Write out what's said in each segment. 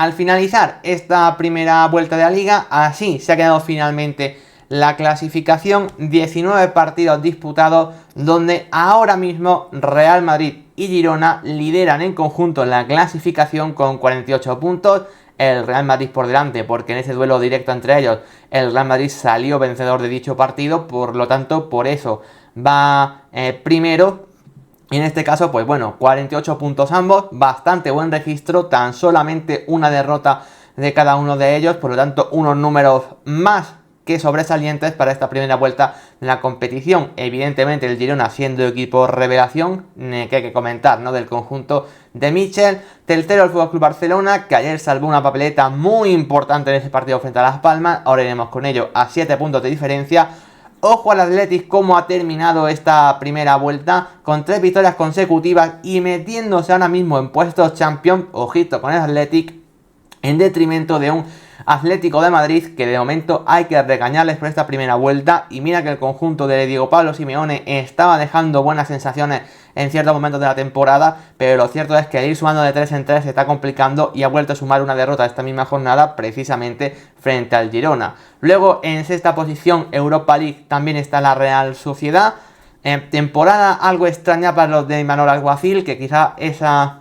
al finalizar esta primera vuelta de la liga, así se ha quedado finalmente la clasificación, 19 partidos disputados, donde ahora mismo Real Madrid y Girona lideran en conjunto la clasificación con 48 puntos, el Real Madrid por delante, porque en ese duelo directo entre ellos el Real Madrid salió vencedor de dicho partido, por lo tanto por eso va primero. Y en este caso, pues bueno, 48 puntos ambos, bastante buen registro, tan solamente una derrota de cada uno de ellos, por lo tanto unos números más que sobresalientes para esta primera vuelta de la competición. Evidentemente el Girona siendo equipo revelación, que hay que comentar, ¿no?, del conjunto de Michel. Tercero el FC Barcelona, que ayer salvó una papeleta muy importante en ese partido frente a Las Palmas, ahora iremos con ello, a 7 puntos de diferencia. Ojo al Athletic cómo ha terminado esta primera vuelta, con 3 victorias consecutivas y metiéndose ahora mismo en puestos Champions, ojito con el Athletic, en detrimento de un Atlético de Madrid que de momento hay que regañarles por esta primera vuelta. Y mira que el conjunto de Diego Pablo Simeone estaba dejando buenas sensaciones en ciertos momentos de la temporada, pero lo cierto es que ir sumando de 3 en 3 se está complicando y ha vuelto a sumar una derrota esta misma jornada precisamente frente al Girona. Luego en sexta posición Europa League también está la Real Sociedad, temporada algo extraña para los de Imanol Alguacil, que quizá esa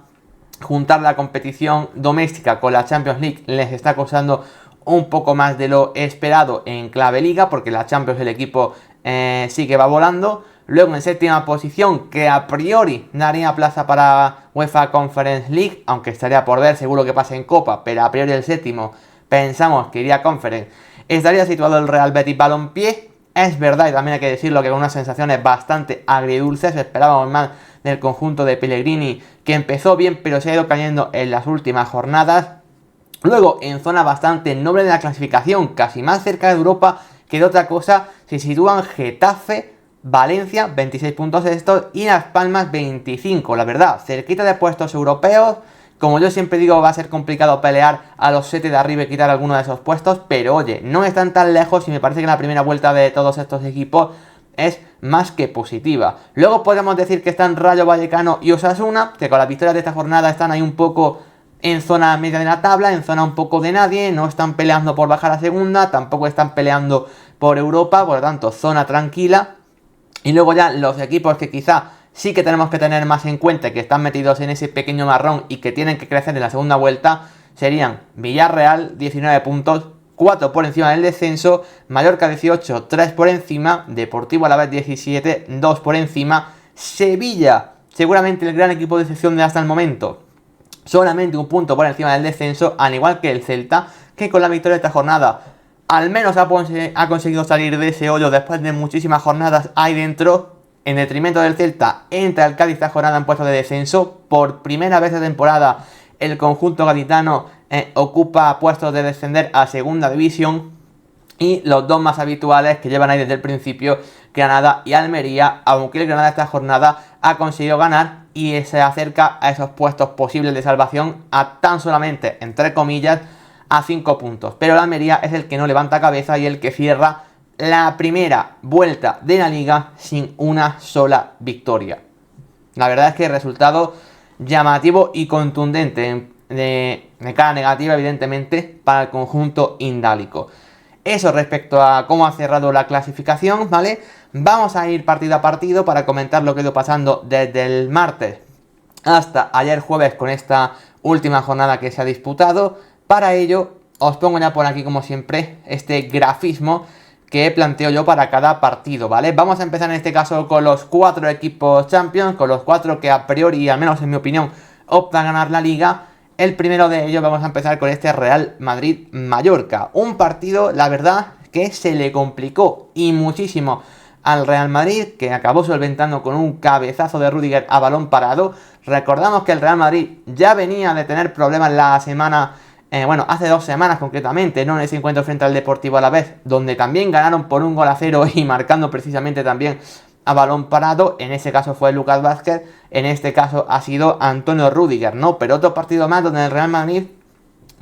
juntar la competición doméstica con la Champions League les está costando un poco más de lo esperado en clave liga, porque la Champions el equipo sí que va volando. Luego en séptima posición, que a priori daría plaza para UEFA Conference League, aunque estaría por ver, seguro que pase en Copa, pero a priori el séptimo pensamos que iría a Conference, estaría situado el Real Betis Balompié. Es verdad, y también hay que decirlo, que con unas sensaciones bastante agridulces, esperábamos más del conjunto de Pellegrini, que empezó bien pero se ha ido cayendo en las últimas jornadas. Luego en zona bastante noble de la clasificación, casi más cerca de Europa que de otra cosa, se sitúan Getafe, Valencia, 26 puntos estos, y Las Palmas 25, la verdad, cerquita de puestos europeos. Como yo siempre digo, va a ser complicado pelear a los 7 de arriba y quitar alguno de esos puestos, pero oye, no están tan lejos y me parece que la primera vuelta de todos estos equipos es más que positiva. Luego podemos decir que están Rayo Vallecano y Osasuna, que con las victorias de esta jornada están ahí un poco en zona media de la tabla, en zona un poco de nadie, no están peleando por bajar a segunda, tampoco están peleando por Europa, por lo tanto, zona tranquila. Y luego ya los equipos que quizá sí que tenemos que tener más en cuenta, que están metidos en ese pequeño marrón y que tienen que crecer en la segunda vuelta, serían Villarreal, 19 puntos, 4 por encima del descenso, Mallorca 18, 3 por encima, Deportivo Alavés 17, 2 por encima, Sevilla, seguramente el gran equipo de excepción de hasta el momento, solamente un punto por encima del descenso, al igual que el Celta, que con la victoria de esta jornada al menos ha conseguido salir de ese hoyo después de muchísimas jornadas ahí dentro. En detrimento del Celta, entra el Cádiz esta jornada en puestos de descenso. Por primera vez de temporada, el conjunto gaditano ocupa puestos de descender a segunda división. Y los dos más habituales que llevan ahí desde el principio, Granada y Almería, aunque el Granada esta jornada ha conseguido ganar y se acerca a esos puestos posibles de salvación a tan solamente, entre comillas, a 5 puntos. Pero el Almería es el que no levanta cabeza y el que cierra la primera vuelta de la liga sin una sola victoria. La verdad es que el resultado llamativo y contundente de cara negativa, evidentemente, para el conjunto indálico. Eso respecto a cómo ha cerrado la clasificación, ¿vale? Vamos a ir partido a partido para comentar lo que ha ido pasando desde el martes hasta ayer jueves con esta última jornada que se ha disputado. Para ello, os pongo ya por aquí, como siempre, este grafismo que planteo yo para cada partido, ¿vale? Vamos a empezar en este caso con los 4 equipos Champions, con los 4 que a priori, al menos en mi opinión, optan a ganar la liga. El primero de ellos vamos a empezar con este Real Madrid-Mallorca. Un partido, la verdad, que se le complicó y muchísimo al Real Madrid, que acabó solventando con un cabezazo de Rüdiger a balón parado. Recordamos que el Real Madrid ya venía de tener problemas la semana... hace 2 semanas concretamente, ¿no? En ese encuentro frente al Deportivo Alavés, donde también ganaron por 1-0 y marcando precisamente también a balón parado. En ese caso fue Lucas Vázquez, en este caso ha sido Antonio Rüdiger, ¿no? Pero otro partido más donde el Real Madrid,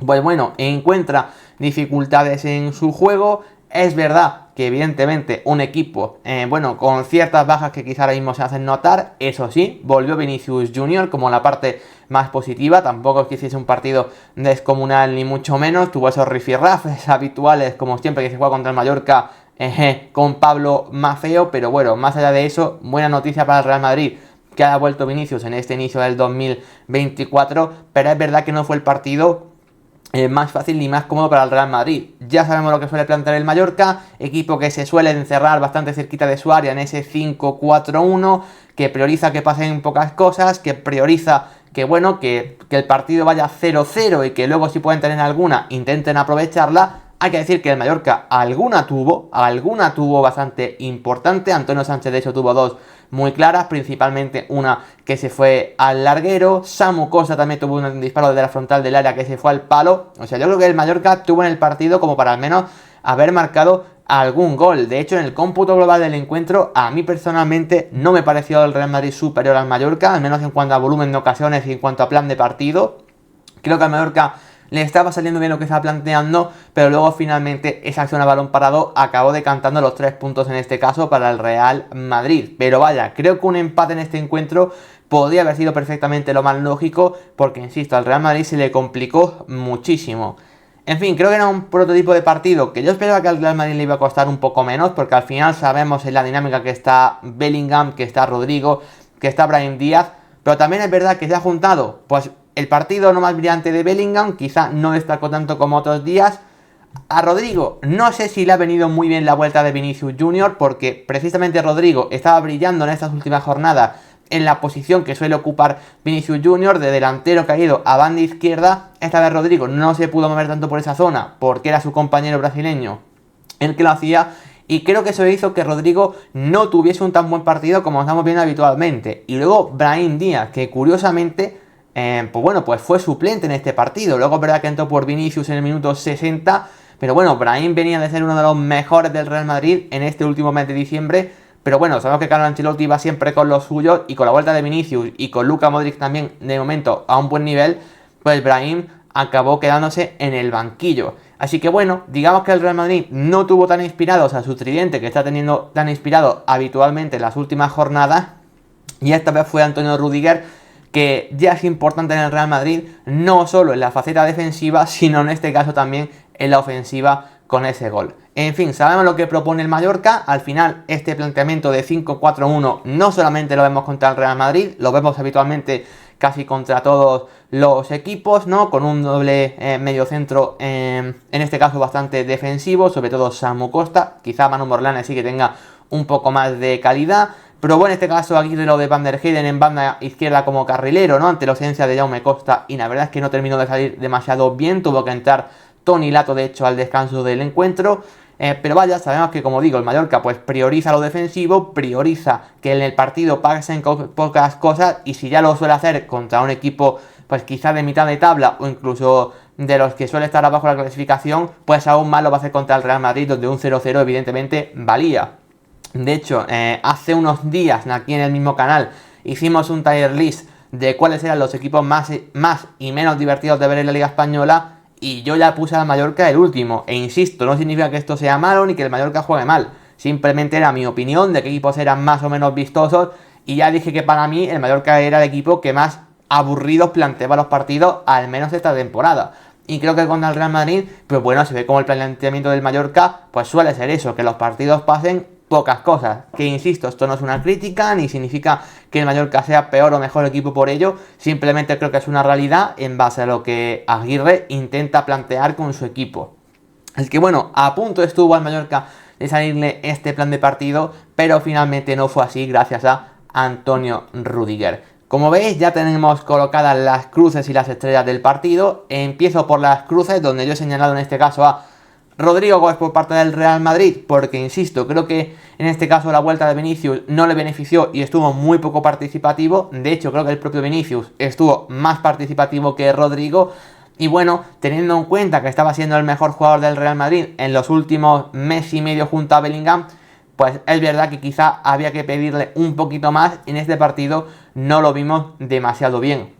pues bueno, encuentra dificultades en su juego. Es verdad que evidentemente un equipo, bueno, con ciertas bajas que quizá ahora mismo se hacen notar, eso sí, volvió Vinicius Junior como la parte más positiva, tampoco es que hiciese un partido descomunal ni mucho menos, tuvo esos rifirrafes habituales como siempre que se juega contra el Mallorca con Pablo Maffeo, pero bueno, más allá de eso, buena noticia para el Real Madrid, que ha vuelto Vinicius en este inicio del 2024, pero es verdad que no fue el partido más fácil ni más cómodo para el Real Madrid. Ya sabemos lo que suele plantear el Mallorca, equipo que se suele encerrar bastante cerquita de su área en ese 5-4-1, que prioriza que pasen pocas cosas, que prioriza que bueno, que el partido vaya 0-0 y que luego si pueden tener alguna, intenten aprovecharla. Hay que decir que el Mallorca alguna tuvo bastante importante. Antonio Sánchez de hecho tuvo dos muy claras, principalmente una que se fue al larguero. Samu Costa también tuvo un disparo desde la frontal del área que se fue al palo. O sea, yo creo que el Mallorca tuvo en el partido como para al menos haber marcado algún gol. De hecho, en el cómputo global del encuentro, a mí personalmente no me pareció el Real Madrid superior al Mallorca, al menos en cuanto a volumen de ocasiones y en cuanto a plan de partido. Creo que al Mallorca le estaba saliendo bien lo que estaba planteando, pero luego finalmente esa acción a balón parado acabó decantando los 3 puntos en este caso para el Real Madrid. Pero vaya, creo que un empate en este encuentro podría haber sido perfectamente lo más lógico, porque insisto, al Real Madrid se le complicó muchísimo. En fin, creo que era un prototipo de partido que yo esperaba que al Real Madrid le iba a costar un poco menos, porque al final sabemos en la dinámica que está Bellingham, que está Rodrigo, que está Brahim Díaz, pero también es verdad que se ha juntado, pues el partido no más brillante de Bellingham, quizá no destacó tanto como otros días. A Rodrigo, no sé si le ha venido muy bien la vuelta de Vinicius Junior, porque precisamente Rodrigo estaba brillando en estas últimas jornadas en la posición que suele ocupar Vinicius Junior, de delantero caído a banda izquierda. Esta vez Rodrigo no se pudo mover tanto por esa zona, porque era su compañero brasileño el que lo hacía. Y creo que eso hizo que Rodrigo no tuviese un tan buen partido como estamos viendo habitualmente. Y luego Brahim Díaz, que curiosamente pues fue suplente en este partido. Luego es verdad que entró por Vinicius en el minuto 60. Pero bueno, Brahim venía de ser uno de los mejores del Real Madrid en este último mes de diciembre. Pero bueno, sabemos que Carlo Ancelotti va siempre con los suyos. Y con la vuelta de Vinicius y con Luka Modric también de momento a un buen nivel, pues Brahim acabó quedándose en el banquillo. Así que bueno, digamos que el Real Madrid no tuvo tan inspirados a su tridente que está teniendo tan inspirado habitualmente en las últimas jornadas. Y esta vez fue Antonio Rüdiger, que ya es importante en el Real Madrid, no solo en la faceta defensiva, sino en este caso también en la ofensiva con ese gol. En fin, sabemos lo que propone el Mallorca. Al final, este planteamiento de 5-4-1 no solamente lo vemos contra el Real Madrid, lo vemos habitualmente casi contra todos los equipos, ¿no? Con un doble mediocentro, en este caso bastante defensivo, sobre todo Samu Costa. Quizá Manu Morlane sí que tenga un poco más de calidad, pero bueno, en este caso Aguirre lo de Van der Heyden en banda izquierda como carrilero, ¿no? Ante la ausencia de Jaume Costa, y la verdad es que no terminó de salir demasiado bien, tuvo que entrar Toni Lato de hecho al descanso del encuentro. Pero vaya, sabemos que como digo, el Mallorca pues prioriza lo defensivo, prioriza que en el partido pasen pocas cosas, y si ya lo suele hacer contra un equipo pues quizá de mitad de tabla o incluso de los que suele estar abajo de la clasificación, pues aún más lo va a hacer contra el Real Madrid, donde un 0-0 evidentemente valía. De hecho, hace unos días aquí en el mismo canal hicimos un tier list de cuáles eran los equipos más y menos divertidos de ver en la Liga Española, y yo ya puse al Mallorca el último. E insisto, no significa que esto sea malo ni que el Mallorca juegue mal, simplemente era mi opinión de qué equipos eran más o menos vistosos, y ya dije que para mí el Mallorca era el equipo que más aburridos planteaba los partidos, al menos esta temporada. Y creo que contra el Real Madrid, pues bueno, se ve como el planteamiento del Mallorca pues suele ser eso, que los partidos pasen pocas cosas. Que insisto, esto no es una crítica, ni significa que el Mallorca sea peor o mejor equipo por ello, simplemente creo que es una realidad en base a lo que Aguirre intenta plantear con su equipo. Es que bueno, a punto estuvo al Mallorca de salirle este plan de partido, pero finalmente no fue así gracias a Antonio Rüdiger. Como veis, ya tenemos colocadas las cruces y las estrellas del partido. Empiezo por las cruces, donde yo he señalado en este caso a Rodrigo Gómez por parte del Real Madrid, porque insisto, creo que en este caso la vuelta de Vinicius no le benefició y estuvo muy poco participativo. De hecho, creo que el propio Vinicius estuvo más participativo que Rodrigo. Y bueno, teniendo en cuenta que estaba siendo el mejor jugador del Real Madrid en los últimos mes y medio junto a Bellingham, pues es verdad que quizá había que pedirle un poquito más. En este partido no lo vimos demasiado bien.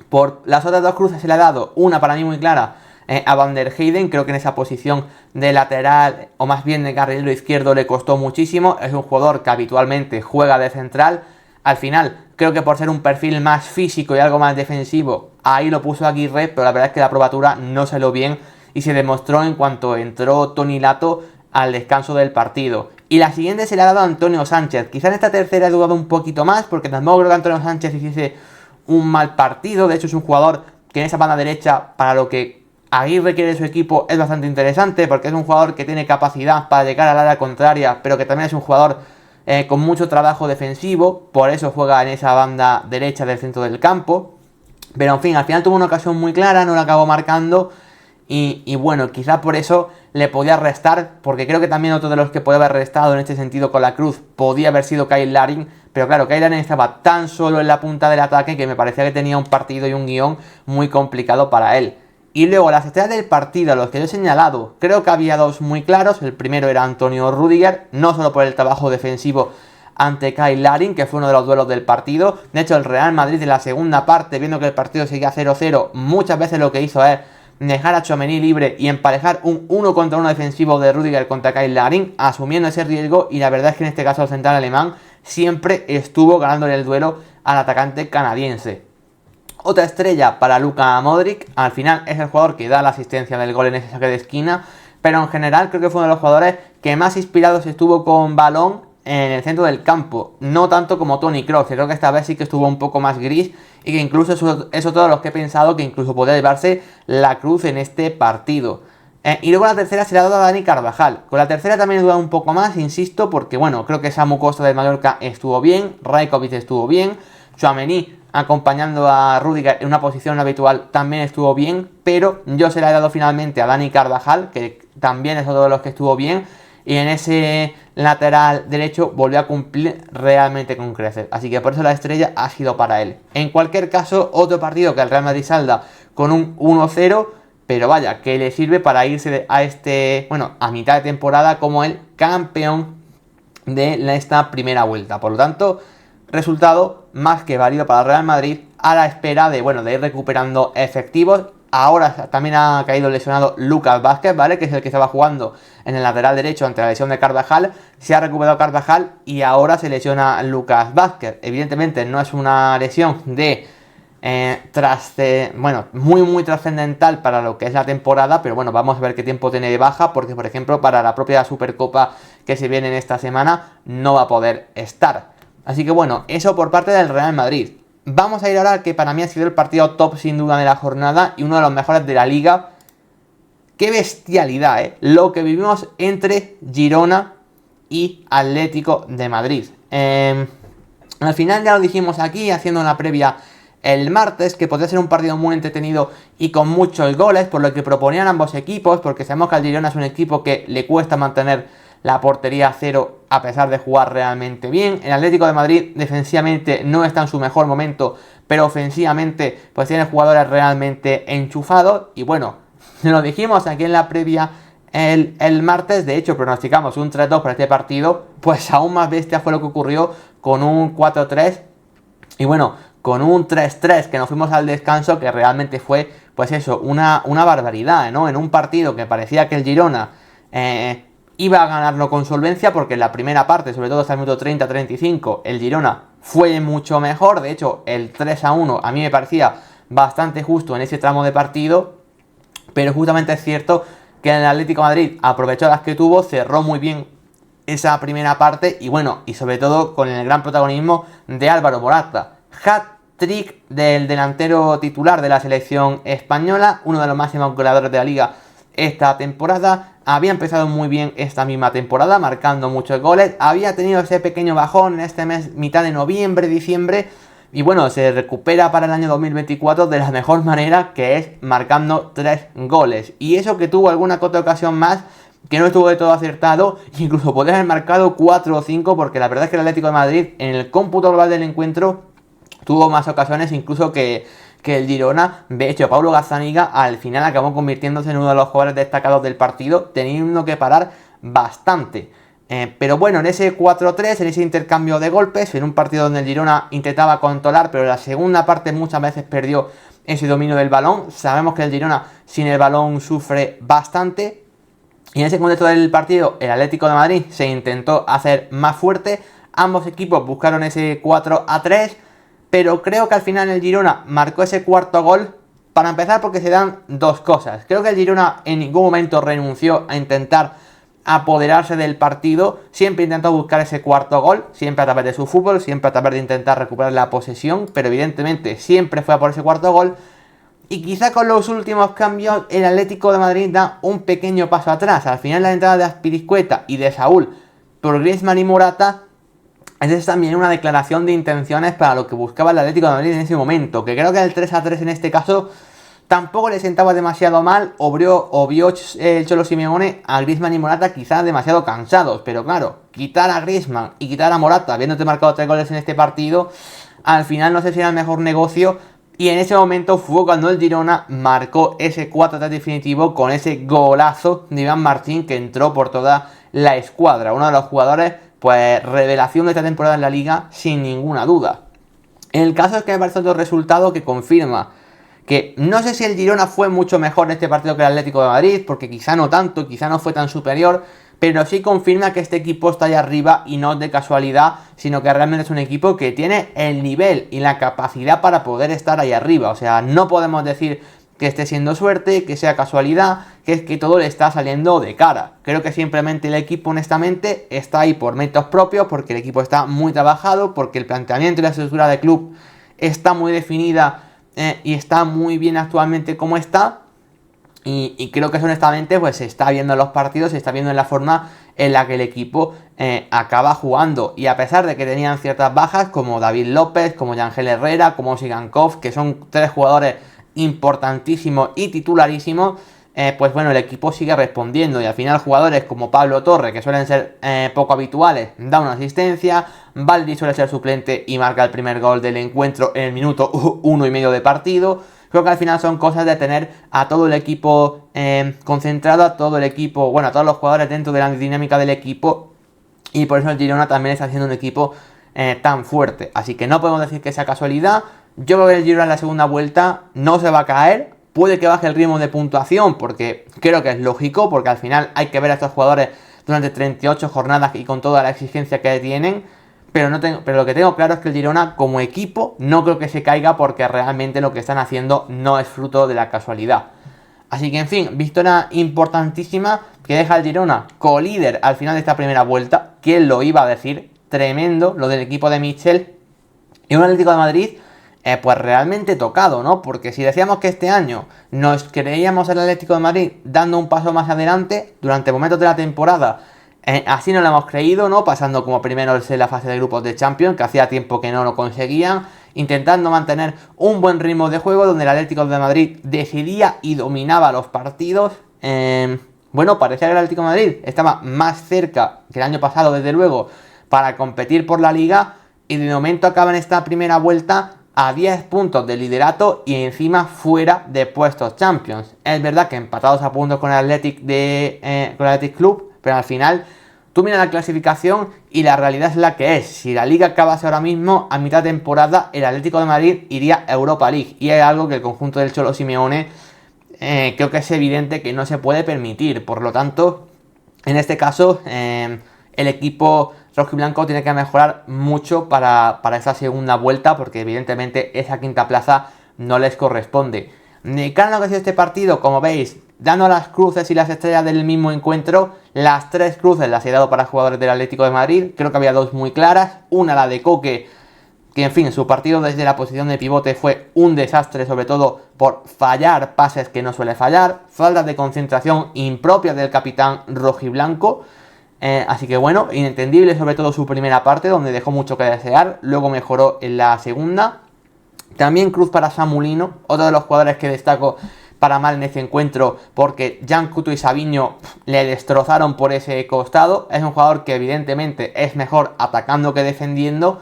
Por las otras dos cruces se le ha dado una para mí muy clara a Van der Heyden. Creo que en esa posición de lateral, o más bien de carrilero izquierdo, le costó muchísimo. Es un jugador que habitualmente juega de central. Al final, creo que por ser un perfil más físico y algo más defensivo, ahí lo puso Aguirre, pero la verdad es que la probatura no salió bien y se demostró en cuanto entró Toni Lato al descanso del partido. Y la siguiente se la ha dado a Antonio Sánchez. Quizá en esta tercera he dudado un poquito más, porque tampoco creo que Antonio Sánchez hiciese un mal partido. De hecho, es un jugador que en esa banda derecha, para lo que Aguirre quiere de su equipo, es bastante interesante, porque es un jugador que tiene capacidad para llegar al área contraria, pero que también es un jugador con mucho trabajo defensivo. Por eso juega en esa banda derecha del centro del campo. Pero en fin, al final tuvo una ocasión muy clara, no la acabó marcando. Y bueno, quizá por eso le podía restar, porque creo que también otro de los que podía haber restado en este sentido con la cruz podía haber sido Kyle Larin, pero claro, Kyle Larin estaba tan solo en la punta del ataque que me parecía que tenía un partido y un guión muy complicado para él. Y luego las estrellas del partido, los que yo he señalado, creo que había dos muy claros. El primero era Antonio Rüdiger, no solo por el trabajo defensivo ante Kyle Larin, que fue uno de los duelos del partido. De hecho, el Real Madrid en la segunda parte, viendo que el partido seguía 0-0, muchas veces lo que hizo es dejar a Tchouaméni libre y emparejar un 1 contra 1 defensivo de Rüdiger contra Kyle Larin, asumiendo ese riesgo. Y la verdad es que en este caso el central alemán siempre estuvo ganándole el duelo al atacante canadiense. Otra estrella para Luka Modric, al final es el jugador que da la asistencia del gol en ese saque de esquina, pero en general creo que fue uno de los jugadores que más inspirados estuvo con balón en el centro del campo, no tanto como Toni Kroos, que creo que esta vez sí que estuvo un poco más gris y que incluso es otro de los que he pensado que incluso podría llevarse la cruz en este partido. Y luego la tercera se la ha dado a Dani Carvajal. Con la tercera también he dudado un poco más, insisto, porque bueno, creo que Samu Costa del Mallorca estuvo bien, Rajkovic estuvo bien, Tchouaméni acompañando a Rüdiger en una posición habitual también estuvo bien, pero yo se la he dado finalmente a Dani Carvajal, que también es otro de los que estuvo bien, y en ese lateral derecho volvió a cumplir realmente con creces, así que por eso la estrella ha sido para él. En cualquier caso, otro partido que el Real Madrid salda con un 1-0, pero vaya, que le sirve para irse a mitad de temporada como el campeón de esta primera vuelta. Por lo tanto, resultado más que válido para el Real Madrid, a la espera de ir recuperando efectivos. Ahora también ha caído lesionado Lucas Vázquez, ¿vale? Que es el que estaba jugando en el lateral derecho ante la lesión de Carvajal. Se ha recuperado Carvajal y ahora se lesiona Lucas Vázquez. Evidentemente no es una lesión muy trascendental para lo que es la temporada, pero bueno, vamos a ver qué tiempo tiene de baja, porque por ejemplo para la propia Supercopa que se viene en esta semana no va a poder estar. Así que bueno, eso por parte del Real Madrid. Vamos a ir ahora al que para mí ha sido el partido top sin duda de la jornada y uno de los mejores de la liga. ¡Qué bestialidad, eh! Lo que vivimos entre Girona y Atlético de Madrid. Al final ya lo dijimos aquí, haciendo una previa el martes, que podría ser un partido muy entretenido y con muchos goles, por lo que proponían ambos equipos, porque sabemos que al Girona es un equipo que le cuesta mantener la portería a cero a pesar de jugar realmente bien. El Atlético de Madrid defensivamente no está en su mejor momento, pero ofensivamente pues tiene jugadores realmente enchufados. Y bueno, lo dijimos aquí en la previa el martes, de hecho pronosticamos un 3-2 para este partido, pues aún más bestia fue lo que ocurrió con un 4-3 y bueno, con un 3-3 que nos fuimos al descanso, que realmente fue pues eso, una barbaridad, ¿no? En un partido que parecía que el Girona iba a ganarlo con solvencia, porque en la primera parte, sobre todo hasta el minuto 30-35, el Girona fue mucho mejor. De hecho, el 3-1 a mí me parecía bastante justo en ese tramo de partido, pero justamente es cierto que el Atlético de Madrid aprovechó las que tuvo, cerró muy bien esa primera parte y bueno, y sobre todo con el gran protagonismo de Álvaro Morata. Hat-trick del delantero titular de la selección española, uno de los máximos goleadores de la liga esta temporada. Había empezado muy bien esta misma temporada, marcando muchos goles. Había tenido ese pequeño bajón en este mes, mitad de noviembre, diciembre. Y bueno, se recupera para el año 2024 de la mejor manera, que es marcando 3 goles. Y eso que tuvo alguna que otra ocasión más, que no estuvo de todo acertado. Incluso podría haber marcado 4 o 5, porque la verdad es que el Atlético de Madrid, en el cómputo global del encuentro, tuvo más ocasiones incluso que el Girona. De hecho, Paulo Gazzaniga al final acabó convirtiéndose en uno de los jugadores destacados del partido, teniendo que parar bastante. Pero bueno, en ese 4-3, en ese intercambio de golpes, en un partido donde el Girona intentaba controlar, pero en la segunda parte muchas veces perdió ese dominio del balón. Sabemos que el Girona sin el balón sufre bastante. Y en ese contexto del partido, el Atlético de Madrid se intentó hacer más fuerte. Ambos equipos buscaron ese 4-3, pero creo que al final el Girona marcó ese cuarto gol. Para empezar, porque se dan dos cosas. Creo que el Girona en ningún momento renunció a intentar apoderarse del partido. Siempre intentó buscar ese cuarto gol, siempre a través de su fútbol, siempre a través de intentar recuperar la posesión, pero evidentemente siempre fue a por ese cuarto gol. Y quizá con los últimos cambios el Atlético de Madrid da un pequeño paso atrás. Al final la entrada de Azpilicueta y de Saúl por Griezmann y Morata es también una declaración de intenciones para lo que buscaba el Atlético de Madrid en ese momento. Que creo que el 3-3 en este caso tampoco le sentaba demasiado mal. O vio el Cholo Simeone a Griezmann y Morata quizás demasiado cansados. Pero claro, quitar a Griezmann y quitar a Morata, habiéndote marcado 3 goles en este partido, al final no sé si era el mejor negocio. Y en ese momento fue cuando el Girona marcó ese 4-3 definitivo con ese golazo de Iván Martín que entró por toda la escuadra. Uno de los jugadores, pues, revelación de esta temporada en la Liga, sin ninguna duda. El caso es que me parece otro resultado que confirma que no sé si el Girona fue mucho mejor en este partido que el Atlético de Madrid, porque quizá no tanto, quizá no fue tan superior, pero sí confirma que este equipo está ahí arriba y no de casualidad, sino que realmente es un equipo que tiene el nivel y la capacidad para poder estar ahí arriba. O sea, no podemos decir que esté siendo suerte, que sea casualidad, que es que todo le está saliendo de cara. Creo que simplemente el equipo, honestamente, está ahí por méritos propios, porque el equipo está muy trabajado, porque el planteamiento y la estructura del club está muy definida y está muy bien actualmente como está. Y creo que eso, honestamente, pues se está viendo en los partidos, se está viendo en la forma en la que el equipo acaba jugando. Y a pesar de que tenían ciertas bajas, como David López, como Yangel Herrera, como Sigankov, que son 3 jugadores importantísimos y titularísimos, pues bueno, el equipo sigue respondiendo. Y al final jugadores como Pablo Torre, que suelen ser poco habituales, da una asistencia. Baldi suele ser suplente y marca el primer gol del encuentro en el minuto 1,5 de partido. Creo que al final son cosas de tener a todo el equipo concentrado, a todo el equipo, bueno, a todos los jugadores dentro de la dinámica del equipo. Y por eso el Girona también está haciendo un equipo tan fuerte. Así que no podemos decir que sea casualidad. Yo creo que el Girona en la segunda vuelta no se va a caer. Puede que baje el ritmo de puntuación, porque creo que es lógico, porque al final hay que ver a estos jugadores durante 38 jornadas y con toda la exigencia que tienen. Pero lo que tengo claro es que el Girona como equipo no creo que se caiga, porque realmente lo que están haciendo no es fruto de la casualidad. Así que, en fin, victoria importantísima que deja al Girona colíder al final de esta primera vuelta. ¿Quién lo iba a decir? Tremendo lo del equipo de Michel. Y un Atlético de Madrid pues realmente tocado, ¿no? Porque si decíamos que este año nos creíamos el Atlético de Madrid dando un paso más adelante durante momentos de la temporada, así nos lo hemos creído, ¿no? Pasando como primeros en la fase de grupos de Champions, que hacía tiempo que no lo conseguían, intentando mantener un buen ritmo de juego donde el Atlético de Madrid decidía y dominaba los partidos. Bueno, parecía que el Atlético de Madrid estaba más cerca que el año pasado, desde luego, para competir por la Liga, y de momento acaba en esta primera vuelta a 10 puntos de liderato y encima fuera de puestos Champions. Es verdad que empatados a puntos con el Athletic Club, pero al final tú miras la clasificación y la realidad es la que es. Si la Liga acabase ahora mismo, a mitad de temporada, el Atlético de Madrid iría a Europa League, y es algo que el conjunto del Cholo Simeone creo que es evidente que no se puede permitir. Por lo tanto, en este caso, el equipo rojiblanco tiene que mejorar mucho para esa segunda vuelta, porque evidentemente esa quinta plaza no les corresponde. De cara a lo que ha sido este partido, como veis, dando las cruces y las estrellas del mismo encuentro, las 3 cruces las he dado para jugadores del Atlético de Madrid. Creo que había 2 muy claras. Una, la de Coque, que en fin, su partido desde la posición de pivote fue un desastre, sobre todo por fallar pases que no suele fallar, faltas de concentración impropias del capitán rojiblanco. Así que bueno, inentendible sobre todo su primera parte, donde dejó mucho que desear. Luego mejoró en la segunda. También cruz para Samulino, otro de los jugadores que destaco para mal en este encuentro, porque Jan Couto y Savinho le destrozaron por ese costado. Es un jugador que evidentemente es mejor atacando que defendiendo,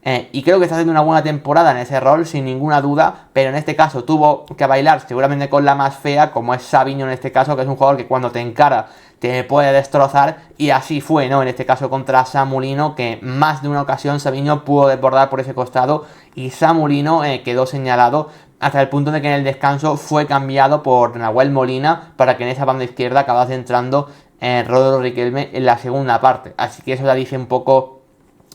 y creo que está haciendo una buena temporada en ese rol, sin ninguna duda, pero en este caso tuvo que bailar seguramente con la más fea, como es Savinho en este caso, que es un jugador que cuando te encara te puede destrozar, y así fue, ¿no? En este caso contra Samulino, que más de una ocasión Savinho pudo desbordar por ese costado, y Samulino quedó señalado, hasta el punto de que en el descanso fue cambiado por Nahuel Molina, para que en esa banda izquierda acabase entrando Rodrigo Riquelme en la segunda parte. Así que eso ya dice un poco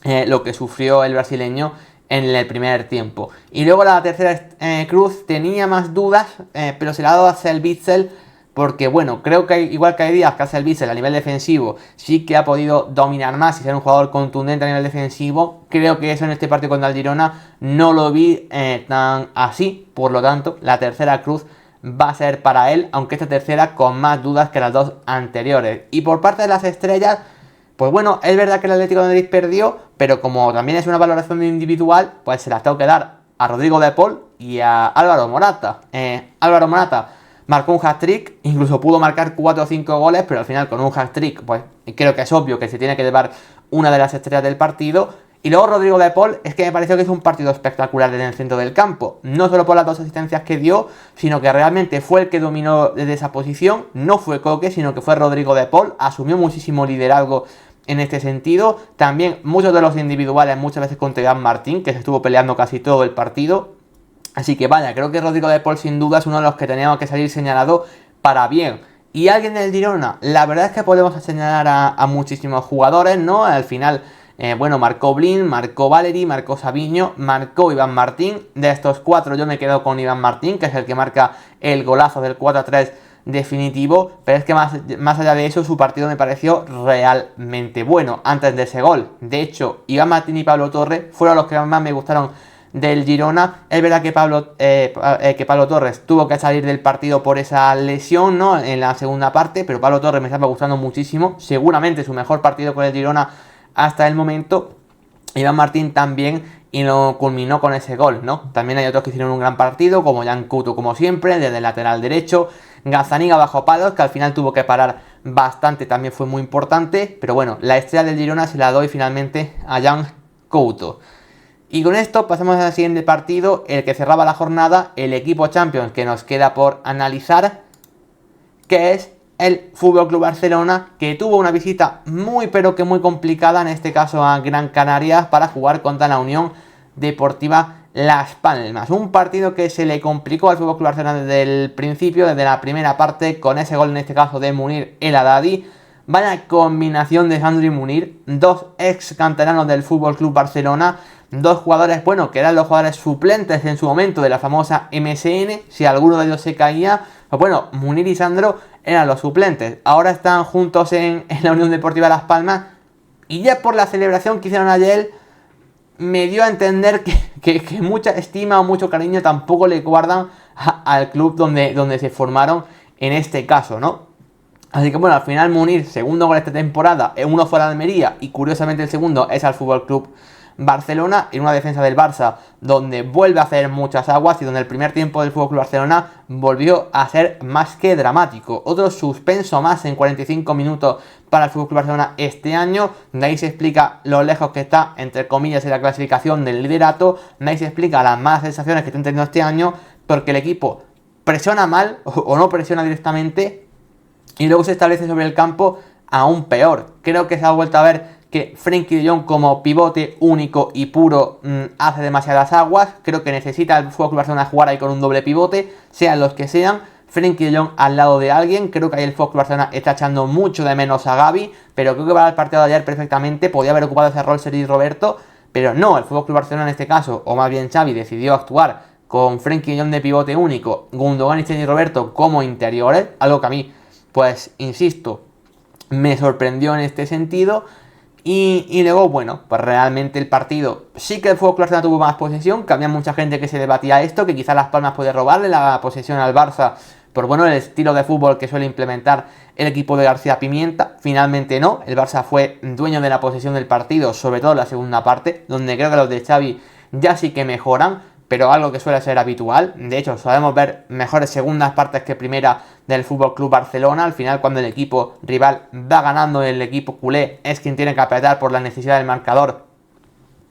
lo que sufrió el brasileño en el primer tiempo. Y luego la tercera cruz tenía más dudas, pero se la ha dado a Witsel, porque bueno, creo que igual que hay días que Witsel a nivel defensivo sí que ha podido dominar más y ser un jugador contundente a nivel defensivo. Creo que eso en este partido contra el Girona no lo vi tan así, por lo tanto la tercera cruz va a ser para él, aunque esta tercera con más dudas que las dos anteriores. Y por parte de las estrellas, pues bueno, es verdad que el Atlético de Madrid perdió, pero como también es una valoración individual, pues se las tengo que dar a Rodrigo de Paul y a Álvaro Morata. Álvaro Morata marcó un hat-trick, incluso pudo marcar 4 o 5 goles, pero al final con un hat-trick, pues creo que es obvio que se tiene que llevar una de las estrellas del partido. Y luego Rodrigo de Paul, es que me pareció que es un partido espectacular desde el centro del campo. No solo por las 2 asistencias que dio, sino que realmente fue el que dominó desde esa posición. No fue Coque, sino que fue Rodrigo de Paul. Asumió muchísimo liderazgo en este sentido. También muchos de los individuales, muchas veces contra Iván Martín, que se estuvo peleando casi todo el partido. Así que vaya, creo que Rodrigo de Paul sin duda es uno de los que teníamos que salir señalado para bien. Y alguien del Girona, la verdad es que podemos señalar a muchísimos jugadores, ¿no? Al final, bueno, marcó Blin, marcó Valeri, marcó Savinho, marcó Iván Martín. De estos 4 yo me quedo con Iván Martín, que es el que marca el golazo del 4-3 definitivo, pero es que más allá de eso su partido me pareció realmente bueno antes de ese gol. De hecho, Iván Martín y Pablo Torres fueron los que más me gustaron del Girona. Es verdad que Pablo Torres tuvo que salir del partido por esa lesión, ¿no? En la segunda parte, pero Pablo Torres me estaba gustando muchísimo, seguramente su mejor partido con el Girona hasta el momento. Iván Martín también, y lo culminó con ese gol, ¿no? También hay otros que hicieron un gran partido, como Jan Couto, como siempre, desde el lateral derecho. Gazzaniga bajo palos, que al final tuvo que parar bastante, también fue muy importante. Pero bueno, la estrella del Girona se la doy finalmente a Jan Couto. Y con esto pasamos al siguiente partido, el que cerraba la jornada, el equipo Champions que nos queda por analizar, que es el FC Barcelona, que tuvo una visita muy pero que muy complicada, en este caso a Gran Canaria, para jugar contra la Unión Deportiva Las Palmas. Un partido que se le complicó al FC Barcelona desde el principio, desde la primera parte, con ese gol en este caso de Munir El Haddadi. Vaya combinación de Sandro y Munir, 2 ex canteranos del FC Barcelona, 2 jugadores, bueno, que eran los jugadores suplentes en su momento de la famosa MSN. Si alguno de ellos se caía, pues bueno, Munir y Sandro eran los suplentes. Ahora están juntos en la Unión Deportiva Las Palmas, y ya por la celebración que hicieron ayer me dio a entender que mucha estima o mucho cariño tampoco le guardan al club donde se formaron en este caso, ¿no? Así que bueno, al final Munir, segundo gol esta temporada, uno fue a la Almería, y curiosamente el segundo es al FC Barcelona, en una defensa del Barça donde vuelve a hacer muchas aguas, y donde el primer tiempo del FC Barcelona volvió a ser más que dramático. Otro suspenso más en 45 minutos para el FC Barcelona este año. De ahí se explica lo lejos que está, entre comillas, en la clasificación del liderato. De ahí se explica las malas sensaciones que está teniendo este año, porque el equipo presiona mal o no presiona directamente, y luego se establece sobre el campo aún peor. Creo que se ha vuelto a ver que Frenkie de Jong como pivote único y puro hace demasiadas aguas. Creo que necesita el FC Barcelona jugar ahí con un doble pivote, sean los que sean. Frenkie de Jong al lado de alguien. Creo que ahí el FC Barcelona está echando mucho de menos a Gavi, pero creo que para el partido de ayer perfectamente podía haber ocupado ese rol Sergi Roberto, pero no, el FC Barcelona en este caso, o más bien Xavi, decidió actuar con Frenkie de Jong de pivote único, Gundogan y Sergi Roberto como interiores, algo que a mí, pues insisto, me sorprendió en este sentido. Y luego, bueno, pues realmente el partido, sí que el FC Barcelona tuvo más posesión, que había mucha gente que se debatía esto, que quizás Las Palmas puede robarle la posesión al Barça, por bueno, el estilo de fútbol que suele implementar el equipo de García Pimienta. Finalmente no, el Barça fue dueño de la posesión del partido, sobre todo en la segunda parte, donde creo que los de Xavi ya sí que mejoran, pero algo que suele ser habitual. De hecho, solemos ver mejores segundas partes que primera del FC Barcelona. Al final, cuando el equipo rival va ganando, el equipo culé es quien tiene que apretar por la necesidad del marcador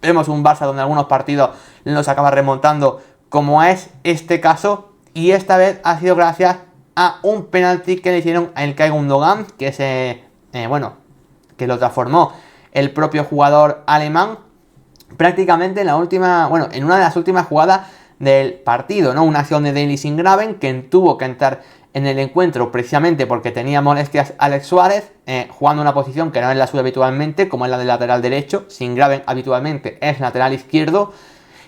vemos un Barça donde algunos partidos los acaba remontando, como es este caso, y esta vez ha sido gracias a un penalti que le hicieron a Ilkay Gundogan, que que lo transformó el propio jugador alemán prácticamente en una de las últimas jugadas del partido, ¿no? Una acción de Dennis Ingraven que tuvo que entrar en el encuentro precisamente porque tenía molestias Alex Suárez, jugando una posición que no es la suya habitualmente, como es la del lateral derecho. Ingraven habitualmente es lateral izquierdo.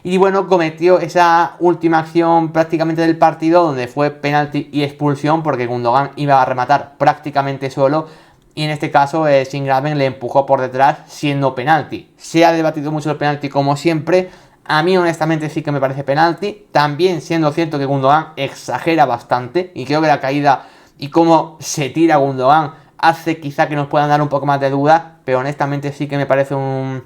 Y bueno, cometió esa última acción prácticamente del partido, donde fue penalti y expulsión, porque Gundogan iba a rematar prácticamente solo. Y en este caso, Ingraven le empujó por detrás, siendo penalti. Se ha debatido mucho el penalti, como siempre. A mí, honestamente, sí que me parece penalti. También siendo cierto que Gundogan exagera bastante. Y creo que la caída y cómo se tira Gundogan hace quizá que nos puedan dar un poco más de dudas. Pero honestamente sí que me parece un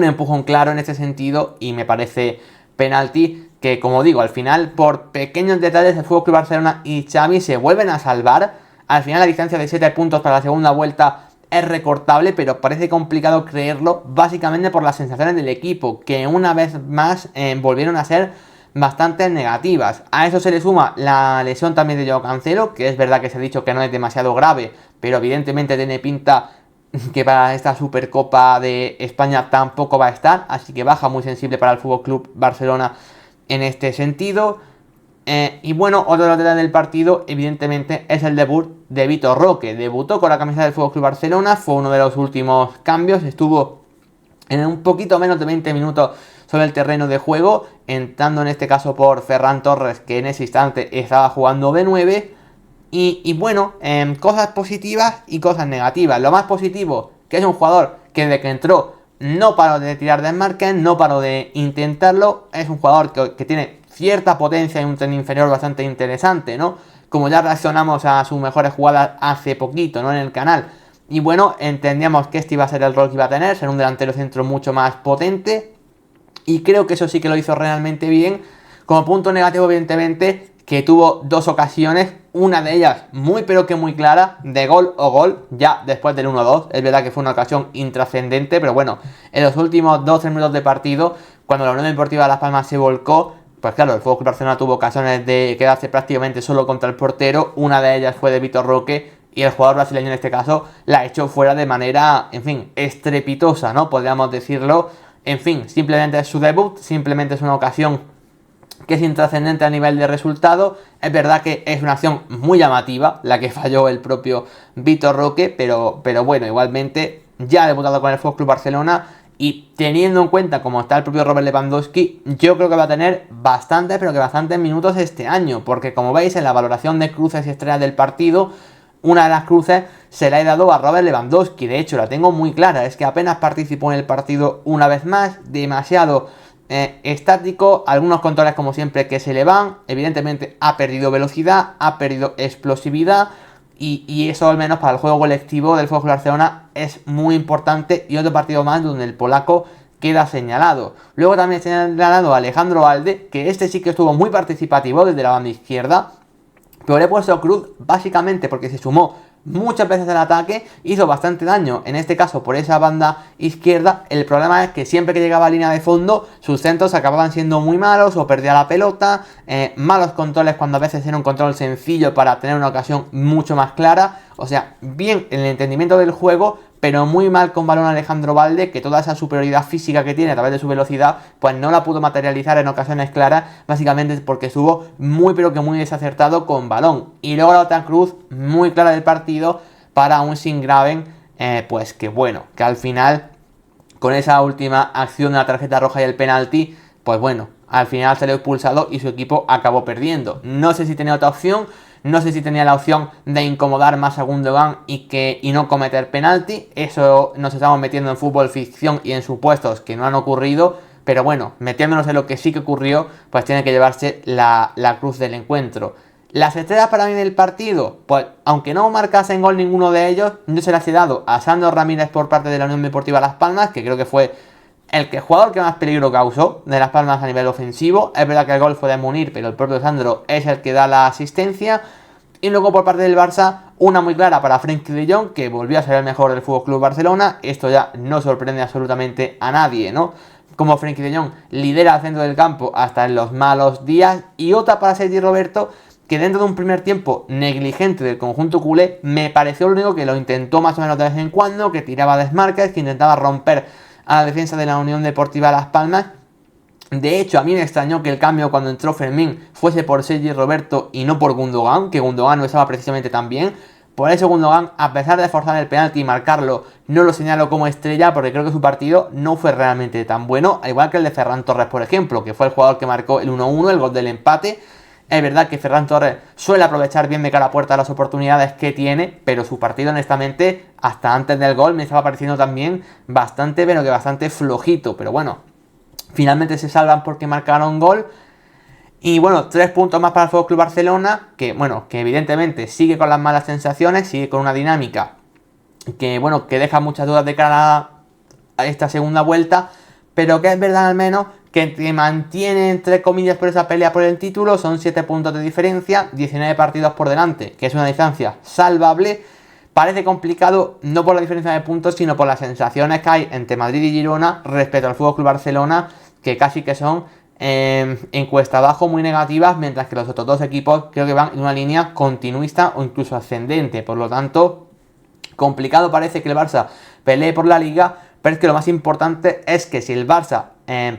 empujón claro en ese sentido. Y me parece penalti que, como digo, al final, por pequeños detalles, el FC Barcelona y Xavi se vuelven a salvar. Al final la distancia de 7 puntos para la segunda vuelta es recortable, pero parece complicado creerlo, básicamente por las sensaciones del equipo, que una vez más volvieron a ser bastante negativas. A eso se le suma la lesión también de Joao Cancelo, que es verdad que se ha dicho que no es demasiado grave, pero evidentemente tiene pinta que para esta Supercopa de España tampoco va a estar, así que baja muy sensible para el FC Barcelona en este sentido. Y bueno, otro lateral del partido, evidentemente, es el debut de Vitor Roque. Debutó con la camiseta del FC Barcelona, fue uno de los últimos cambios, estuvo en un poquito menos de 20 minutos sobre el terreno de juego, entrando en este caso por Ferran Torres, que en ese instante estaba jugando de 9. Y bueno, cosas positivas y cosas negativas. Lo más positivo, que es un jugador que desde que entró no paró de tirar desmarques, no paró de intentarlo. Es un jugador que tiene cierta potencia y un tren inferior bastante interesante, ¿no? Como ya reaccionamos a sus mejores jugadas hace poquito, ¿no? En el canal. Y bueno, entendíamos que este iba a ser el rol que iba a tener, ser un delantero centro mucho más potente. Y creo que eso sí que lo hizo realmente bien. Como punto negativo, evidentemente, que tuvo dos ocasiones, una de ellas muy pero que muy clara, de gol o gol, ya después del 1-2. Es verdad que fue una ocasión intrascendente, pero bueno, en los últimos 2-3 minutos de partido, cuando la Unión Deportiva de Las Palmas se volcó, pues claro, el FC Barcelona tuvo ocasiones de quedarse prácticamente solo contra el portero. Una de ellas fue de Vitor Roque y el jugador brasileño en este caso la echó fuera de manera, en fin, estrepitosa, ¿no? Podríamos decirlo. En fin, simplemente es su debut, simplemente es una ocasión que es intrascendente a nivel de resultado. Es verdad que es una acción muy llamativa la que falló el propio Vitor Roque, pero bueno, igualmente ya ha debutado con el FC Barcelona. Y teniendo en cuenta cómo está el propio Robert Lewandowski, yo creo que va a tener bastantes minutos este año. Porque como veis en la valoración de cruces y estrellas del partido, una de las cruces se la he dado a Robert Lewandowski. De hecho, la tengo muy clara, es que apenas participó en el partido una vez más, demasiado estático, algunos controles como siempre que se le van. Evidentemente ha perdido velocidad, ha perdido explosividad. Y eso al menos para el juego colectivo del FC Barcelona es muy importante. Y otro partido más donde el polaco queda señalado. Luego también señalado a Alejandro Balde, que este sí que estuvo muy participativo desde la banda izquierda. Pero le he puesto cruz básicamente porque se sumó muchas veces al ataque, hizo bastante daño, en este caso por esa banda izquierda. El problema es que siempre que llegaba a línea de fondo, sus centros acababan siendo muy malos o perdía la pelota, malos controles cuando a veces era un control sencillo para tener una ocasión mucho más clara. O sea, bien en el entendimiento del juego, pero muy mal con balón Alejandro Balde, que toda esa superioridad física que tiene a través de su velocidad, pues no la pudo materializar en ocasiones claras, básicamente porque estuvo muy pero que muy desacertado con balón. Y luego la otra cruz muy clara del partido para un Ingraven, pues que bueno, que al final, con esa última acción de la tarjeta roja y el penalti, pues bueno, al final salió expulsado y su equipo acabó perdiendo. No sé si tenía otra opción. No sé si tenía la opción de incomodar más a Gundogan y no cometer penalti. Eso nos estamos metiendo en fútbol ficción y en supuestos que no han ocurrido. Pero bueno, metiéndonos en lo que sí que ocurrió, pues tiene que llevarse la cruz del encuentro. Las estrellas para mí del partido, pues aunque no marcasen gol ninguno de ellos, yo se las he dado a Sandro Ramírez por parte de la Unión Deportiva Las Palmas, que creo que fue el jugador que más peligro causó de Las Palmas a nivel ofensivo. Es verdad que el gol fue de Munir, pero el propio Sandro es el que da la asistencia. Y luego por parte del Barça, una muy clara para Frenkie de Jong, que volvió a ser el mejor del FC Barcelona. Esto ya no sorprende absolutamente a nadie, ¿no? como Frenkie de Jong lidera el centro del campo hasta en los malos días, y otra para Sergi Roberto, que dentro de un primer tiempo negligente del conjunto culé, me pareció el único que lo intentó más o menos de vez en cuando, que tiraba desmarques, que intentaba romper a la defensa de la Unión Deportiva Las Palmas. De hecho, a mí me extrañó que el cambio cuando entró Fermín fuese por Sergi Roberto y no por Gundogan, que Gundogan no estaba precisamente tan bien. Por eso Gundogan, a pesar de forzar el penalti y marcarlo, no lo señalo como estrella, porque creo que su partido no fue realmente tan bueno, al igual que el de Ferran Torres, por ejemplo, que fue el jugador que marcó el 1-1, el gol del empate. Es verdad que Ferran Torres suele aprovechar bien de cara a puerta las oportunidades que tiene, pero su partido, honestamente, hasta antes del gol me estaba pareciendo también bastante, pero que bastante flojito. Pero bueno, finalmente se salvan porque marcaron gol. Y bueno, 3 puntos más para el FC Barcelona, que bueno, que evidentemente sigue con las malas sensaciones, sigue con una dinámica que bueno, que deja muchas dudas de cara a esta segunda vuelta, pero que es verdad al menos que mantiene entre comillas por esa pelea por el título. Son 7 puntos de diferencia, 19 partidos por delante, que es una distancia salvable. Parece complicado no por la diferencia de puntos, sino por las sensaciones que hay entre Madrid y Girona respecto al FC Barcelona, que casi que son encuesta abajo muy negativas, mientras que los otros dos equipos creo que van en una línea continuista o incluso ascendente. Por lo tanto, complicado parece que el Barça pelee por la Liga, pero es que lo más importante es que si el Barça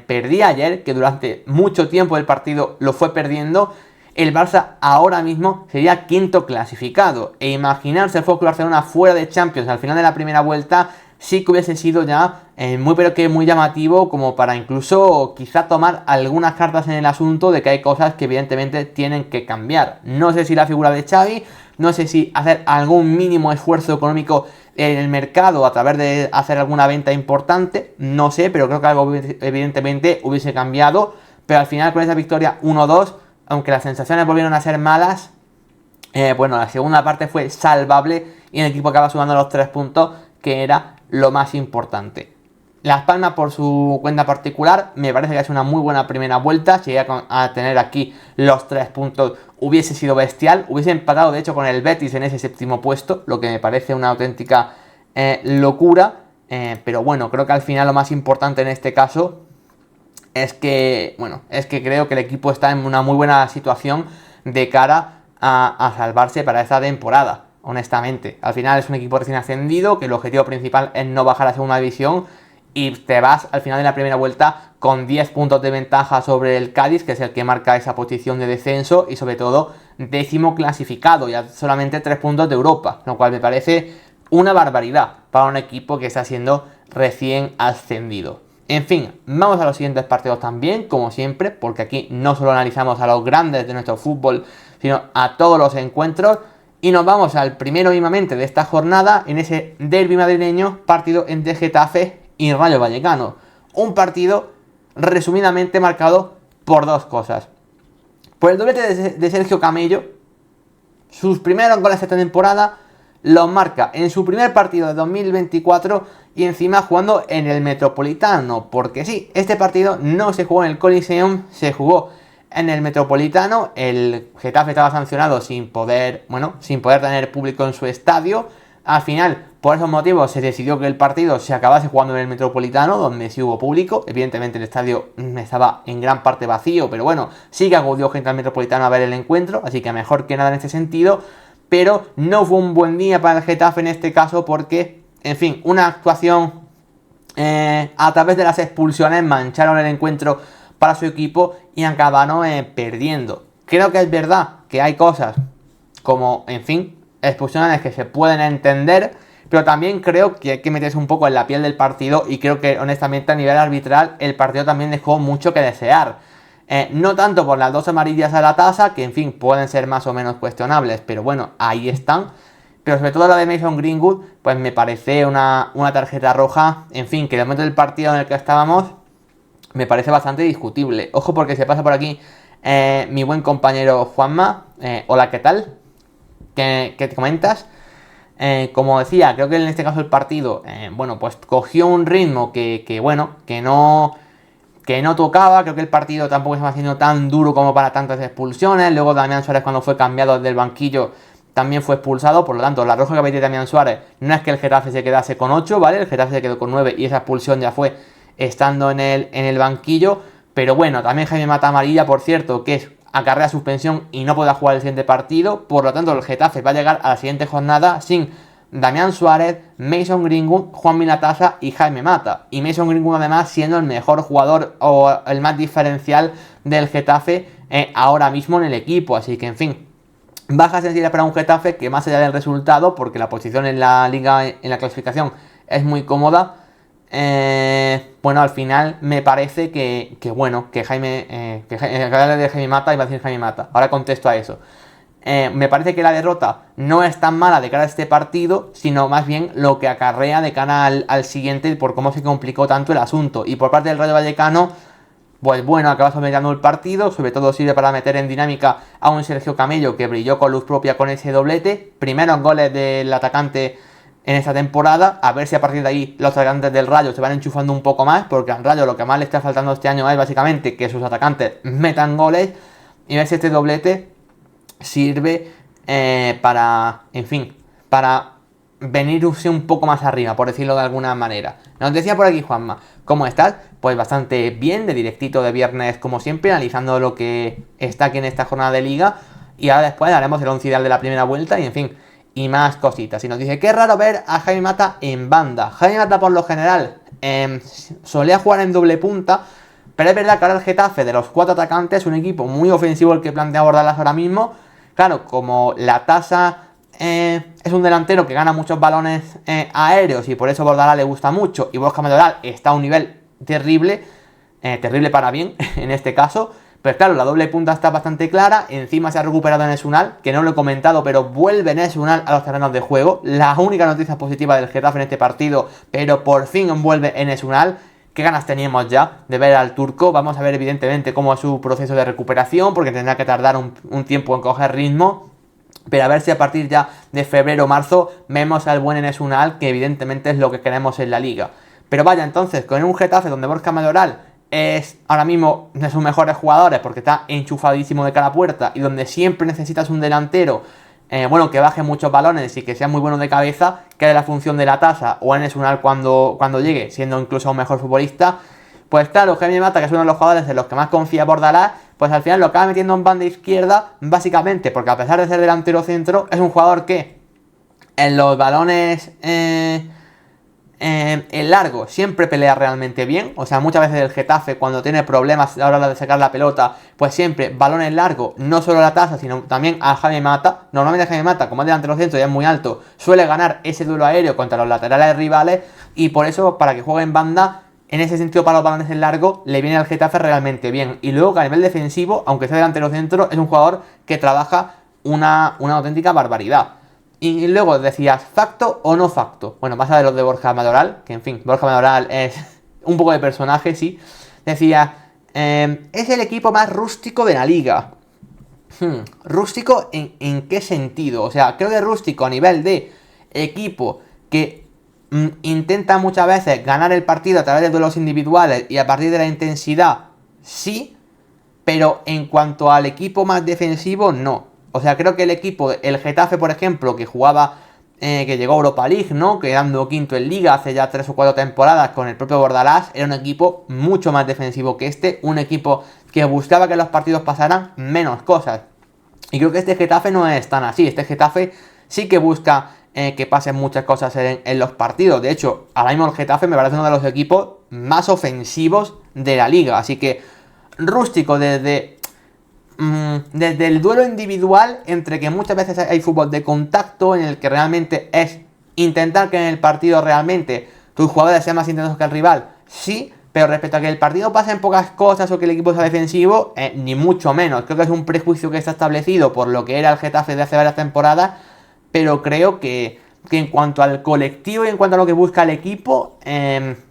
perdía ayer, que durante mucho tiempo el partido lo fue perdiendo, el Barça ahora mismo sería quinto clasificado. E imaginarse el FC Barcelona fuera de Champions al final de la primera vuelta sí que hubiese sido ya muy pero que muy llamativo, como para incluso quizá tomar algunas cartas en el asunto de que hay cosas que evidentemente tienen que cambiar. No sé si la figura de Xavi, no sé si hacer algún mínimo esfuerzo económico en el mercado a través de hacer alguna venta importante, no sé, pero creo que algo evidentemente hubiese cambiado. Pero al final con esa victoria 1-2, aunque las sensaciones volvieron a ser malas, bueno, la segunda parte fue salvable y el equipo acaba sumando los 3 puntos, que era lo más importante. Las Palmas, por su cuenta particular, me parece que es una muy buena primera vuelta. Si llega a tener aquí los 3 puntos hubiese sido bestial. Hubiese empatado de hecho con el Betis en ese séptimo puesto, lo que me parece una auténtica locura. Pero bueno, creo que al final lo más importante en este caso es que, bueno, es que creo que el equipo está en una muy buena situación de cara a salvarse para esta temporada. Honestamente, al final es un equipo recién ascendido, que el objetivo principal es no bajar a segunda división, y te vas al final de la primera vuelta con 10 puntos de ventaja sobre el Cádiz, que es el que marca esa posición de descenso, y sobre todo décimo clasificado, ya solamente 3 puntos de Europa, lo cual me parece una barbaridad para un equipo que está siendo recién ascendido. En fin, vamos a los siguientes partidos también, como siempre, porque aquí no solo analizamos a los grandes de nuestro fútbol, sino a todos los encuentros. Y nos vamos al primero mismamente de esta jornada, en ese derbi madrileño, partido entre Getafe y Rayo Vallecano. Un partido resumidamente marcado por dos cosas. Por el doblete de Sergio Camello, sus primeros goles de esta temporada los marca en su primer partido de 2024 y encima jugando en el Metropolitano. Porque sí, este partido no se jugó en el Coliseum, se jugó en el Metropolitano. El Getafe estaba sancionado sin poder tener público en su estadio. Al final, por esos motivos, se decidió que el partido se acabase jugando en el Metropolitano, donde sí hubo público. Evidentemente el estadio estaba en gran parte vacío, pero bueno, sí que acudió gente al Metropolitano a ver el encuentro, así que mejor que nada en este sentido. Pero no fue un buen día para el Getafe en este caso porque, en fin, una actuación a través de las expulsiones mancharon el encuentro para su equipo y acabaron perdiendo. Creo que es verdad que hay cosas como, en fin, expulsiones que se pueden entender, pero también creo que hay que meterse un poco en la piel del partido y creo que honestamente a nivel arbitral el partido también dejó mucho que desear. No tanto por las 2 amarillas a la tasa, que en fin pueden ser más o menos cuestionables, pero bueno, ahí están. Pero sobre todo la de Mason Greenwood, pues me parece una tarjeta roja, en fin, que en el momento del partido en el que estábamos me parece bastante discutible. Ojo porque se pasa por aquí mi buen compañero Juanma. Hola, ¿qué tal? ¿Qué te comentas? Como decía, creo que en este caso el partido, pues cogió un ritmo que no tocaba. Creo que el partido tampoco estaba siendo tan duro como para tantas expulsiones. Luego Damián Suárez, cuando fue cambiado del banquillo, también fue expulsado. Por lo tanto, la roja que veía Damián Suárez no es que el Getafe se quedase con 8, ¿vale? El Getafe se quedó con 9 y esa expulsión ya fue estando en el banquillo. Pero bueno, también Jaime Mata amarilla, por cierto, que es acarrea suspensión y no podrá jugar el siguiente partido. Por lo tanto, el Getafe va a llegar a la siguiente jornada sin Damián Suárez, Mason Greenwood, Juan Latasa y Jaime Mata. Y Mason Greenwood además siendo el mejor jugador o el más diferencial del Getafe ahora mismo en el equipo. Así que en fin, baja sensible para un Getafe que más allá del resultado, porque la posición en la liga, en la clasificación es muy cómoda. Bueno, al final me parece que Jaime, de Jaime Mata, iba a decir Jaime Mata, ahora contesto a eso. Me parece que la derrota no es tan mala de cara a este partido, sino más bien lo que acarrea de cara al siguiente por cómo se complicó tanto el asunto. Y por parte del Rayo Vallecano, pues bueno, acaba sometiendo el partido, sobre todo sirve para meter en dinámica a un Sergio Camello que brilló con luz propia con ese doblete. Primeros goles del atacante en esta temporada, a ver si a partir de ahí los atacantes del Rayo se van enchufando un poco más, porque al Rayo lo que más le está faltando este año es básicamente que sus atacantes metan goles, y ver si este doblete sirve para, en fin, para venirse un poco más arriba, por decirlo de alguna manera. Nos decía por aquí Juanma, ¿cómo estás? Pues bastante bien, de directito de viernes como siempre, analizando lo que está aquí en esta jornada de liga, y ahora después haremos el once ideal de la primera vuelta y en fin, y más cositas. Y nos dice, qué raro ver a Jaime Mata en banda. Jaime Mata por lo general solía jugar en doble punta, pero es verdad que ahora el Getafe, de los 4 atacantes, es un equipo muy ofensivo el que plantea Bordalás ahora mismo. Claro, como Latasa es un delantero que gana muchos balones aéreos y por eso Bordalás le gusta mucho, y Borja Mayoral está a un nivel terrible, terrible para bien en este caso. Pero claro, la doble punta está bastante clara. Encima se ha recuperado Enes Unal, que no lo he comentado, pero vuelve Enes Unal a los terrenos de juego. La única noticia positiva del Getafe en este partido, pero por fin vuelve Enes Unal. Qué ganas teníamos ya de ver al turco. Vamos a ver evidentemente cómo es su proceso de recuperación, porque tendrá que tardar un tiempo en coger ritmo. Pero a ver si a partir ya de febrero o marzo vemos al buen Enes Unal, que evidentemente es lo que queremos en la liga. Pero vaya, entonces, con un Getafe donde Borja Mayoral es ahora mismo de sus mejores jugadores porque está enchufadísimo de cara a puerta, y donde siempre necesitas un delantero que baje muchos balones y que sea muy bueno de cabeza, que de la función de Latasa o Enes Unal cuando llegue, siendo incluso un mejor futbolista. Pues claro, Jaime Mata, que es uno de los jugadores en los que más confía Bordalás, pues al final lo acaba metiendo en banda izquierda, básicamente porque a pesar de ser delantero centro, es un jugador que en los balones el largo siempre pelea realmente bien. O sea, muchas veces el Getafe, cuando tiene problemas a la hora de sacar la pelota, pues siempre balones largos, no solo a Latasa, sino también a Jaime Mata. Normalmente Jaime Mata, como es delantero centro y es muy alto, suele ganar ese duelo aéreo contra los laterales rivales, y por eso, para que juegue en banda, en ese sentido para los balones en largo, le viene al Getafe realmente bien. Y luego que a nivel defensivo, aunque sea delantero centro, es un jugador que trabaja una auténtica barbaridad. Y luego decías, ¿facto o no facto? Bueno, vas a ver los de Borja Mayoral, que en fin, Borja Mayoral es un poco de personaje, sí. Decía, es el equipo más rústico de la liga. ¿Rústico en qué sentido? O sea, creo que rústico a nivel de equipo que intenta muchas veces ganar el partido a través de duelos individuales y a partir de la intensidad, sí. Pero en cuanto al equipo más defensivo, no. O sea, creo que el equipo, el Getafe, por ejemplo, que jugaba, que llegó a Europa League, ¿no? Quedando quinto en Liga hace ya 3 o 4 temporadas con el propio Bordalás, era un equipo mucho más defensivo que este, un equipo que buscaba que los partidos pasaran menos cosas. Y creo que este Getafe no es tan así. Este Getafe sí que busca que pasen muchas cosas en los partidos. De hecho, ahora mismo el Getafe me parece uno de los equipos más ofensivos de la Liga. Así que rústico desde el duelo individual, entre que muchas veces hay fútbol de contacto en el que realmente es intentar que en el partido realmente tus jugadores sean más intensos que el rival, sí, pero respecto a que el partido pase en pocas cosas o que el equipo sea defensivo, ni mucho menos. Creo que es un prejuicio que está establecido por lo que era el Getafe de hace varias temporadas, pero creo que en cuanto al colectivo y en cuanto a lo que busca el equipo,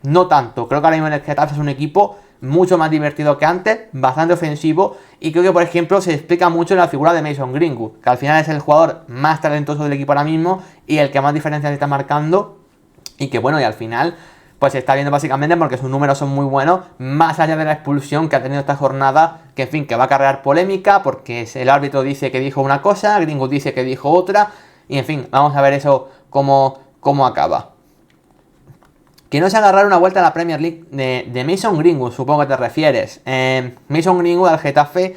no tanto. Creo que ahora mismo el Getafe es un equipo mucho más divertido que antes, bastante ofensivo, y creo que por ejemplo se explica mucho en la figura de Mason Greenwood, que al final es el jugador más talentoso del equipo ahora mismo y el que más diferencias está marcando, y que bueno, y al final pues se está viendo básicamente porque sus números son muy buenos, más allá de la expulsión que ha tenido esta jornada, que en fin, que va a acarrear polémica porque el árbitro dice que dijo una cosa, Greenwood dice que dijo otra, y en fin, vamos a ver eso cómo acaba. Que no se agarrar una vuelta a la Premier League de Mason Greenwood, supongo que te refieres. Mason Greenwood al Getafe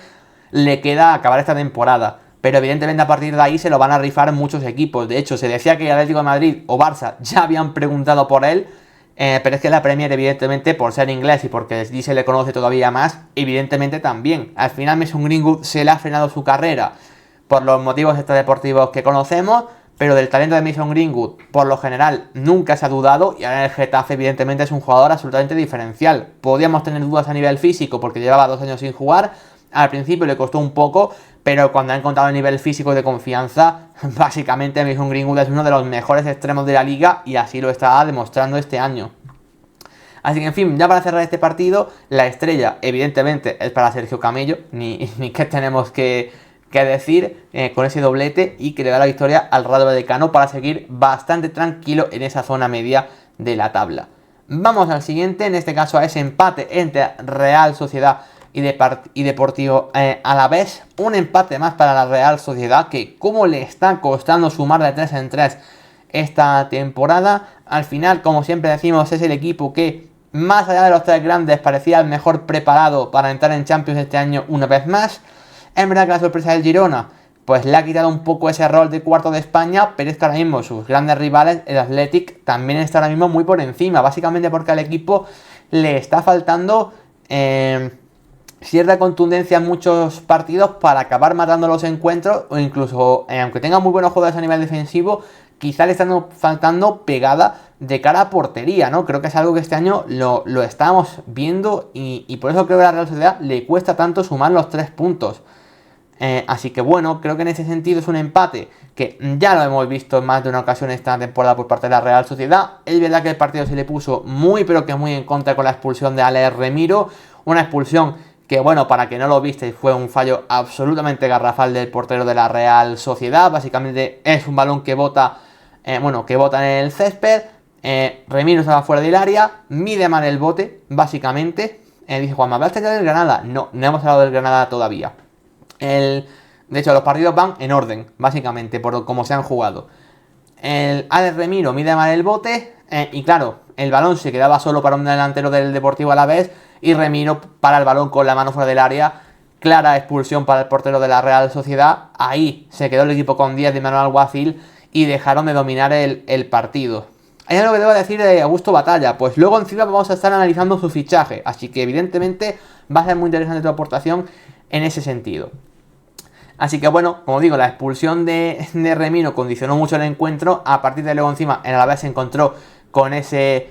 le queda acabar esta temporada, pero evidentemente a partir de ahí se lo van a rifar muchos equipos. De hecho, se decía que el Atlético de Madrid o Barça ya habían preguntado por él, pero es que la Premier, evidentemente, por ser inglés y porque allí se le conoce todavía más, evidentemente también. Al final Mason Greenwood se le ha frenado su carrera por los motivos extradeportivos que conocemos, pero del talento de Mason Greenwood, por lo general, nunca se ha dudado, y ahora el Getafe evidentemente es un jugador absolutamente diferencial. Podíamos tener dudas a nivel físico porque llevaba 2 años sin jugar, al principio le costó un poco, pero cuando ha encontrado el nivel físico de confianza, básicamente Mason Greenwood es uno de los mejores extremos de la liga y así lo está demostrando este año. Así que en fin, ya para cerrar este partido, la estrella evidentemente es para Sergio Camello, ni que tenemos que decir, con ese doblete, y que le da la victoria al Rayo Vallecano para seguir bastante tranquilo en esa zona media de la tabla. Vamos al siguiente, en este caso a ese empate entre Real Sociedad y Deportivo Alavés. Un empate más para la Real Sociedad, que como le está costando sumar de 3 en 3 esta temporada. Al final, como siempre decimos, es el equipo que, más allá de los 3 grandes, parecía el mejor preparado para entrar en Champions este año una vez más. Es verdad que la sorpresa del Girona pues le ha quitado un poco ese rol de cuarto de España, pero es que ahora mismo sus grandes rivales, el Athletic, también está ahora mismo muy por encima, básicamente porque al equipo le está faltando cierta contundencia en muchos partidos para acabar matando los encuentros, o incluso, aunque tenga muy buenos jugadores a nivel defensivo, quizá le están faltando pegada de cara a portería, ¿no? Creo que es algo que este año lo estamos viendo, y por eso creo que a la Real Sociedad le cuesta tanto sumar los 3 puntos. Así que bueno, creo que en ese sentido es un empate que ya lo hemos visto en más de una ocasión esta temporada por parte de la Real Sociedad. Es verdad que el partido se le puso muy pero que muy en contra con la expulsión de Alex Remiro, una expulsión que, bueno, para que no lo visteis, fue un fallo absolutamente garrafal del portero de la Real Sociedad. Básicamente es un balón que bota, que bota en el césped. Remiro estaba fuera del área, mide mal el bote, básicamente. Dice Juanma, ¿hablaste ya del Granada? No hemos hablado del Granada todavía. De hecho, los partidos van en orden, básicamente, por cómo se han jugado. El Alex Remiro mide mal el bote, y claro, el balón se quedaba solo para un delantero del Deportivo Alavés, y Remiro para el balón con la mano fuera del área. Clara expulsión para el portero de la Real Sociedad. Ahí se quedó el equipo con 10 de Manuel Alguacil y dejaron de dominar el partido. Hay algo que debo decir de Augusto Batalla, pues luego encima vamos a estar analizando su fichaje, así que evidentemente va a ser muy interesante tu aportación en ese sentido. Así que bueno, como digo, la expulsión de Remiro condicionó mucho el encuentro. A partir de luego encima el Alavés se encontró con ese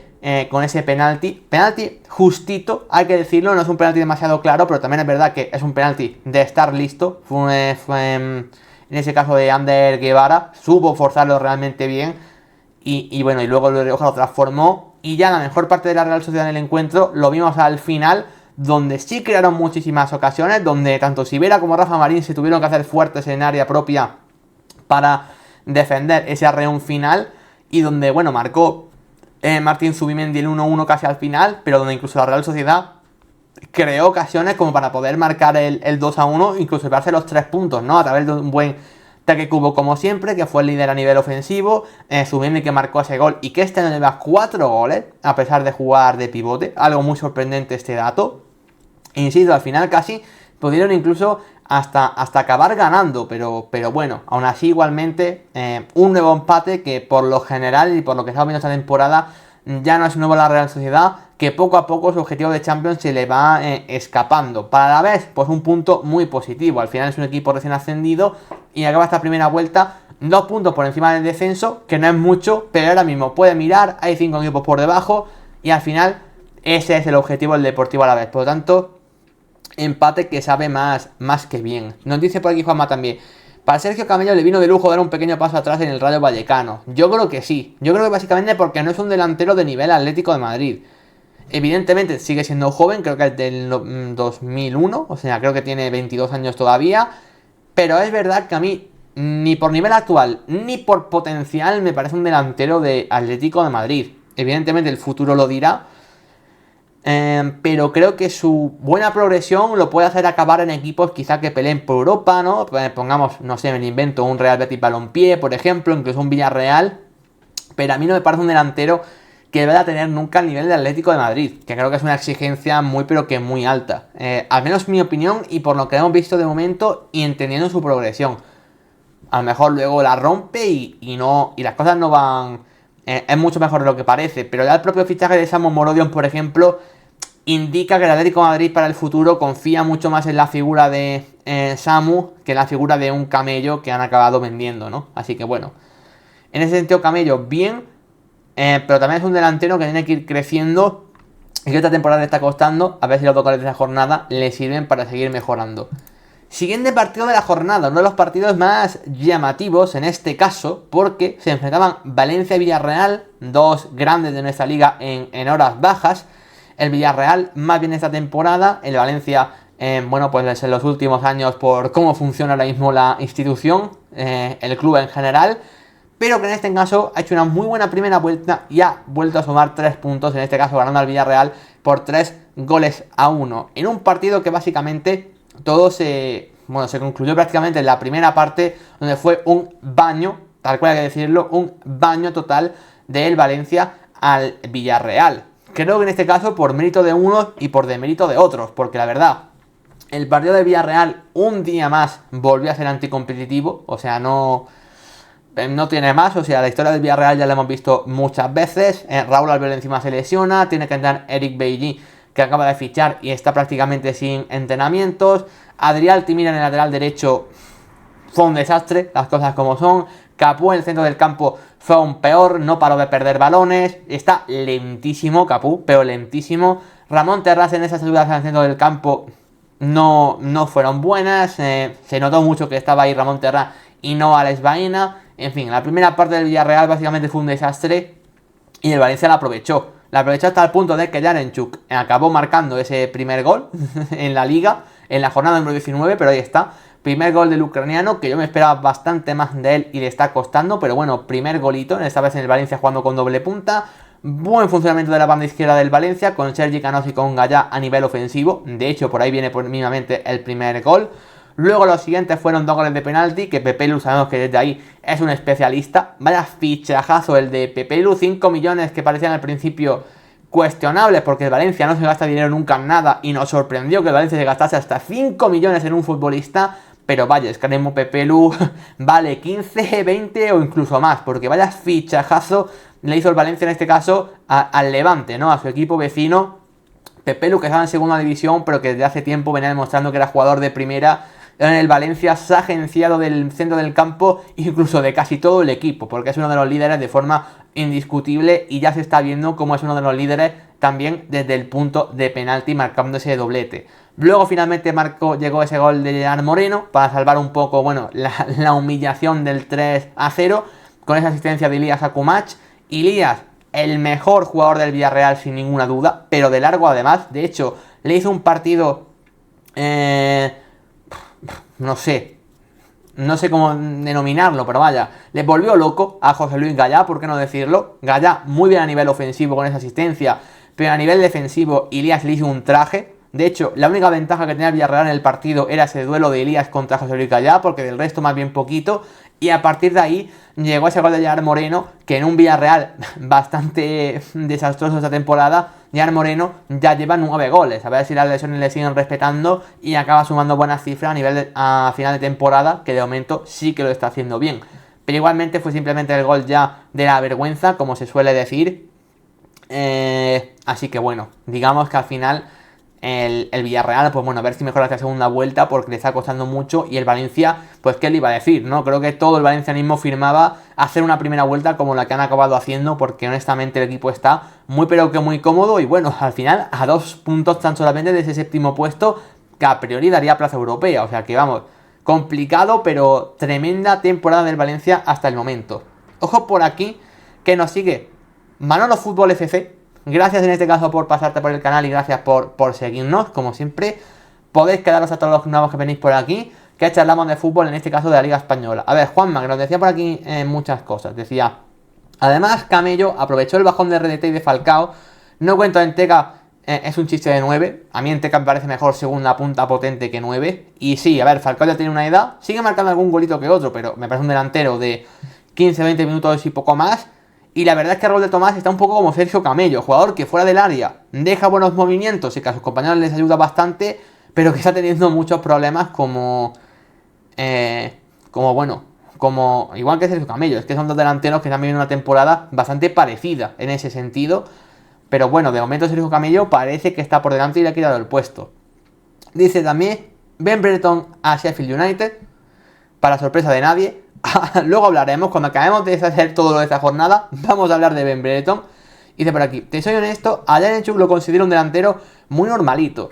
penalti justito, hay que decirlo, no es un penalti demasiado claro, pero también es verdad que es un penalti de estar listo. Fue en ese caso de Ander Guevara, supo forzarlo realmente bien, y bueno, y luego el Rioja lo transformó, y ya la mejor parte de la Real Sociedad en el encuentro lo vimos al final, donde sí crearon muchísimas ocasiones, donde tanto Sivera como Rafa Marín se tuvieron que hacer fuertes en área propia para defender ese arreón final, y donde, bueno, marcó Martín Zubimendi el 1-1 casi al final, pero donde incluso la Real Sociedad creó ocasiones como para poder marcar el 2-1, incluso llevarse los 3 puntos, ¿no? A través de un buen Take Kubo, como siempre, que fue el líder a nivel ofensivo, Zubimendi, que marcó ese gol, y que este año lleva 4 goles, a pesar de jugar de pivote, algo muy sorprendente este dato. Insisto, al final casi pudieron incluso hasta acabar ganando, pero bueno, aún así igualmente un nuevo empate que por lo general y por lo que estamos viendo esta temporada ya no es nuevo la Real Sociedad, que poco a poco su objetivo de Champions se le va escapando. Para la vez, pues un punto muy positivo, al final es un equipo recién ascendido y acaba esta primera vuelta 2 puntos por encima del descenso, que no es mucho, pero ahora mismo puede mirar, hay 5 equipos por debajo y al final ese es el objetivo del Deportivo Alavés. Por lo tanto, empate que sabe más que bien. Nos dice por aquí Juanma también, para Sergio Camello le vino de lujo dar un pequeño paso atrás en el Rayo Vallecano. Yo creo que sí. Yo creo que básicamente porque no es un delantero de nivel Atlético de Madrid. Evidentemente sigue siendo joven, creo que es del 2001, o sea, creo que tiene 22 años todavía. Pero es verdad que a mí, ni por nivel actual, ni por potencial, me parece un delantero de Atlético de Madrid. Evidentemente el futuro lo dirá. Pero creo que su buena progresión lo puede hacer acabar en equipos quizá que peleen por Europa, ¿no? Pongamos, no sé, me invento un Real Betis Balompié, por ejemplo, incluso un Villarreal. Pero a mí no me parece un delantero que vaya a tener nunca el nivel del Atlético de Madrid, que creo que es una exigencia muy pero que muy alta. Al menos mi opinión y por lo que hemos visto de momento y entendiendo su progresión. A lo mejor luego la rompe y las cosas no van... es mucho mejor de lo que parece, pero ya el propio fichaje de Samu Morodion, por ejemplo, indica que el Atlético de Madrid para el futuro confía mucho más en la figura de Samu que en la figura de un Camello que han acabado vendiendo, ¿no? Así que bueno, en ese sentido Camello bien, pero también es un delantero que tiene que ir creciendo y que esta temporada le está costando, a ver si los autogoles de esa jornada le sirven para seguir mejorando. Siguiente partido de la jornada, uno de los partidos más llamativos en este caso, porque se enfrentaban Valencia y Villarreal, dos grandes de nuestra liga en horas bajas. El Villarreal más bien esta temporada, el Valencia, bueno, pues en los últimos años por cómo funciona ahora mismo la institución, el club en general, pero que en este caso ha hecho una muy buena primera vuelta y ha vuelto a sumar 3 puntos, en este caso ganando al Villarreal por 3-1, en un partido que básicamente todo se concluyó prácticamente en la primera parte, donde fue un baño, tal cual hay que decirlo, un baño total del Valencia al Villarreal. Creo que en este caso por mérito de unos y por demérito de otros, porque la verdad, el partido de Villarreal un día más volvió a ser anticompetitivo, o sea, no tiene más, o sea, la historia del Villarreal ya la hemos visto muchas veces. Raúl Albiol encima se lesiona, tiene que entrar Eric Bailly, que acaba de fichar y está prácticamente sin entrenamientos. Adrià Altimira en el lateral derecho fue un desastre, las cosas como son. Capú en el centro del campo fue aún peor, no paró de perder balones, está lentísimo Capú, pero lentísimo. Ramón Terrás en esas ayudas al centro del campo no fueron buenas, se notó mucho que estaba ahí Ramón Terrás y no Alex Baena. En fin, la primera parte del Villarreal básicamente fue un desastre y el Valencia la aprovechó. La aprovechó hasta el punto de que Yaremchuk acabó marcando ese primer gol en la liga, en la jornada número 19, pero ahí está. Primer gol del ucraniano, que yo me esperaba bastante más de él y le está costando, pero bueno, primer golito, esta vez en el Valencia jugando con doble punta. Buen funcionamiento de la banda izquierda del Valencia, con Sergi Canós y con Gallá a nivel ofensivo. De hecho, por ahí viene mínimamente el primer gol. Luego los siguientes fueron 2 goles de penalti, que Pepelu sabemos que desde ahí es un especialista. Vaya fichajazo el de Pepelu, 5 millones que parecían al principio cuestionables, porque el Valencia no se gasta dinero nunca en nada, y nos sorprendió que el Valencia se gastase hasta 5 millones en un futbolista. Pero vaya, es que Nemo Pepelu vale 15, 20 o incluso más, porque vaya fichajazo le hizo el Valencia en este caso al Levante, ¿no? A su equipo vecino. Pepelu, que estaba en segunda división, pero que desde hace tiempo venía demostrando que era jugador de primera. En el Valencia se ha agenciado del centro del campo, incluso de casi todo el equipo, porque es uno de los líderes de forma indiscutible y ya se está viendo como es uno de los líderes también desde el punto de penalti, marcando ese doblete. Luego finalmente llegó ese gol de Gerard Moreno para salvar un poco, bueno, la humillación del 3-0 con esa asistencia de Ilías Akumach. Ilías, el mejor jugador del Villarreal sin ninguna duda, pero de largo además. De hecho, le hizo un partido, no sé cómo denominarlo, pero vaya, le volvió loco a José Luis Gallá, ¿por qué no decirlo? Gallá muy bien a nivel ofensivo con esa asistencia, pero a nivel defensivo Ilías le hizo un traje. De hecho, la única ventaja que tenía el Villarreal en el partido era ese duelo de Ilías contra José Luis Gallá, porque del resto más bien poquito. Y a partir de ahí llegó ese gol de Gerard Moreno, que en un Villarreal bastante desastroso esta temporada, Gerard Moreno ya lleva 9 goles. A ver si las lesiones le siguen respetando y acaba sumando buenas cifras a final de temporada, que de momento sí que lo está haciendo bien. Pero igualmente fue simplemente el gol ya de la vergüenza, como se suele decir. Así que bueno, digamos que al final el Villarreal, pues bueno, a ver si mejora esta segunda vuelta, porque le está costando mucho. Y el Valencia, pues qué le iba a decir, ¿no? Creo que todo el valencianismo firmaba hacer una primera vuelta como la que han acabado haciendo, porque honestamente el equipo está muy pero que muy cómodo. Y bueno, al final a 2 puntos tan solamente de ese séptimo puesto, que a priori daría plaza europea. O sea que vamos, complicado, pero tremenda temporada del Valencia hasta el momento. Ojo por aquí que nos sigue Manolo Fútbol FC. Gracias en este caso por pasarte por el canal y gracias por seguirnos, como siempre. Podéis quedaros a todos los nuevos que venís por aquí, que charlamos de fútbol, en este caso de la Liga Española. A ver, Juanma, que nos decía por aquí muchas cosas. Decía, además Camello aprovechó el bajón de RDT y de Falcao. No cuento en Teca, es un chiste de 9. A mí en Teca me parece mejor segunda punta potente que 9. Y sí, a ver, Falcao ya tiene una edad, sigue marcando algún golito que otro, pero me parece un delantero de 15-20 minutos y poco más. Y la verdad es que Raúl de Tomás está un poco como Sergio Camello, jugador que fuera del área deja buenos movimientos y que a sus compañeros les ayuda bastante, pero que está teniendo muchos problemas como igual que Sergio Camello. Es que son dos delanteros que están viviendo una temporada bastante parecida en ese sentido. Pero bueno, de momento Sergio Camello parece que está por delante y le ha quitado el puesto. Dice también Ben Brereton a Sheffield United, para sorpresa de nadie. Luego hablaremos, cuando acabemos de hacer todo lo de esta jornada, vamos a hablar de Ben Brereton. Dice por aquí, te soy honesto, a Yaremchuk lo considero un delantero muy normalito.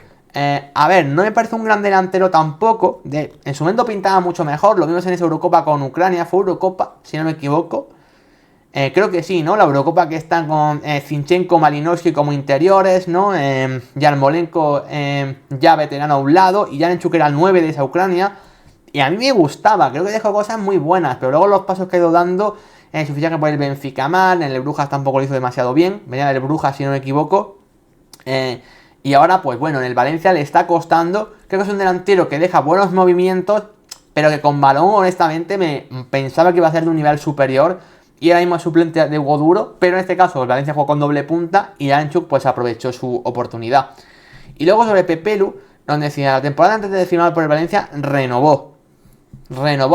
A ver, no me parece un gran delantero tampoco. En su momento pintaba mucho mejor, lo vimos en esa Eurocopa con Ucrania, fue Eurocopa, si no me equivoco. Creo que sí, ¿no? La Eurocopa que está con Zinchenko, Malinowski como interiores, ¿no? Yarmolenko ya veterano a un lado y Yaremchuk era el 9 de esa Ucrania. Y a mí me gustaba, creo que dejó cosas muy buenas, pero luego los pasos que ha ido dando, su fichaje por el Benfica mal, en el Brujas tampoco lo hizo demasiado bien, venía del Brujas si no me equivoco. Y ahora, pues bueno, en el Valencia le está costando. Creo que es un delantero que deja buenos movimientos, pero que con balón, honestamente, me pensaba que iba a ser de un nivel superior. Y ahora mismo es suplente de Hugo Duro, pero en este caso el Valencia jugó con doble punta y Yaremchuk pues aprovechó su oportunidad. Y luego sobre Pepelu, donde decía, la temporada antes de firmar por el Valencia renovó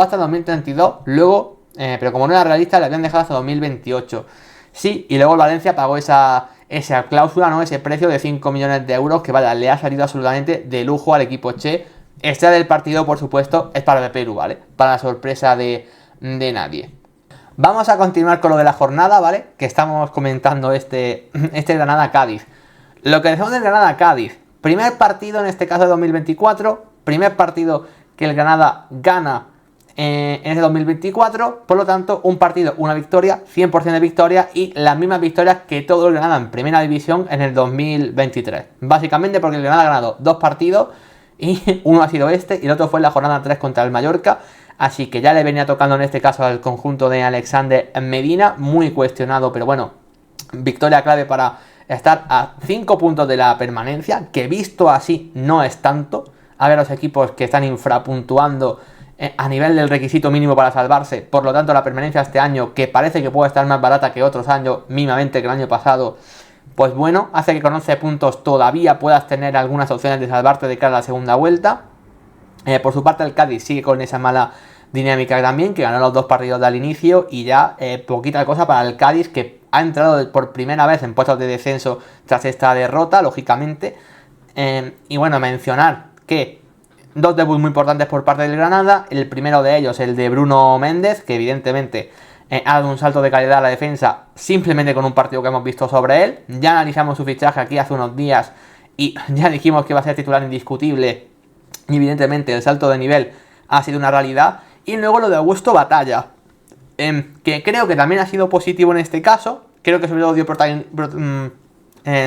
hasta 2032, luego, pero como no era realista, le habían dejado hasta 2028. Sí, y luego el Valencia pagó esa cláusula, ¿no? Ese precio de 5 millones de euros que vaya, le ha salido absolutamente de lujo al equipo Che. Este del partido, por supuesto, es para Pepelu, ¿vale? Para la sorpresa de nadie. Vamos a continuar con lo de la jornada, ¿vale? Que estamos comentando este Granada-Cádiz. Lo que decimos del Granada-Cádiz. Primer partido, en este caso de 2024. Primer partido que el Granada gana en ese 2024. Por lo tanto, un partido, una victoria, 100% de victoria. Y las mismas victorias que todo el Granada en primera división en el 2023. Básicamente porque el Granada ha ganado 2 partidos. Y uno ha sido este y el otro fue en la jornada 3 contra el Mallorca. Así que ya le venía tocando en este caso al conjunto de Alexander Medina. Muy cuestionado, pero bueno, victoria clave para estar a 5 puntos de la permanencia, que visto así no es tanto. A ver, los equipos que están infrapuntuando a nivel del requisito mínimo para salvarse. Por lo tanto, la permanencia este año, que parece que puede estar más barata que otros años, mínimamente que el año pasado, pues bueno, hace que con 11 puntos todavía puedas tener algunas opciones de salvarte de cara a la segunda vuelta. Por su parte, el Cádiz sigue con esa mala dinámica también, que ganó los 2 partidos al inicio y ya poquita cosa para el Cádiz, que ha entrado por primera vez en puestos de descenso tras esta derrota, lógicamente. Y bueno, mencionar que 2 debuts muy importantes por parte del Granada. El primero de ellos, el de Bruno Méndez, que evidentemente ha dado un salto de calidad a la defensa simplemente con un partido que hemos visto sobre él. Ya analizamos su fichaje aquí hace unos días y ya dijimos que iba a ser titular indiscutible. Y evidentemente el salto de nivel ha sido una realidad. Y luego lo de Augusto Batalla, que creo que también ha sido positivo en este caso. Creo que sobre todo dio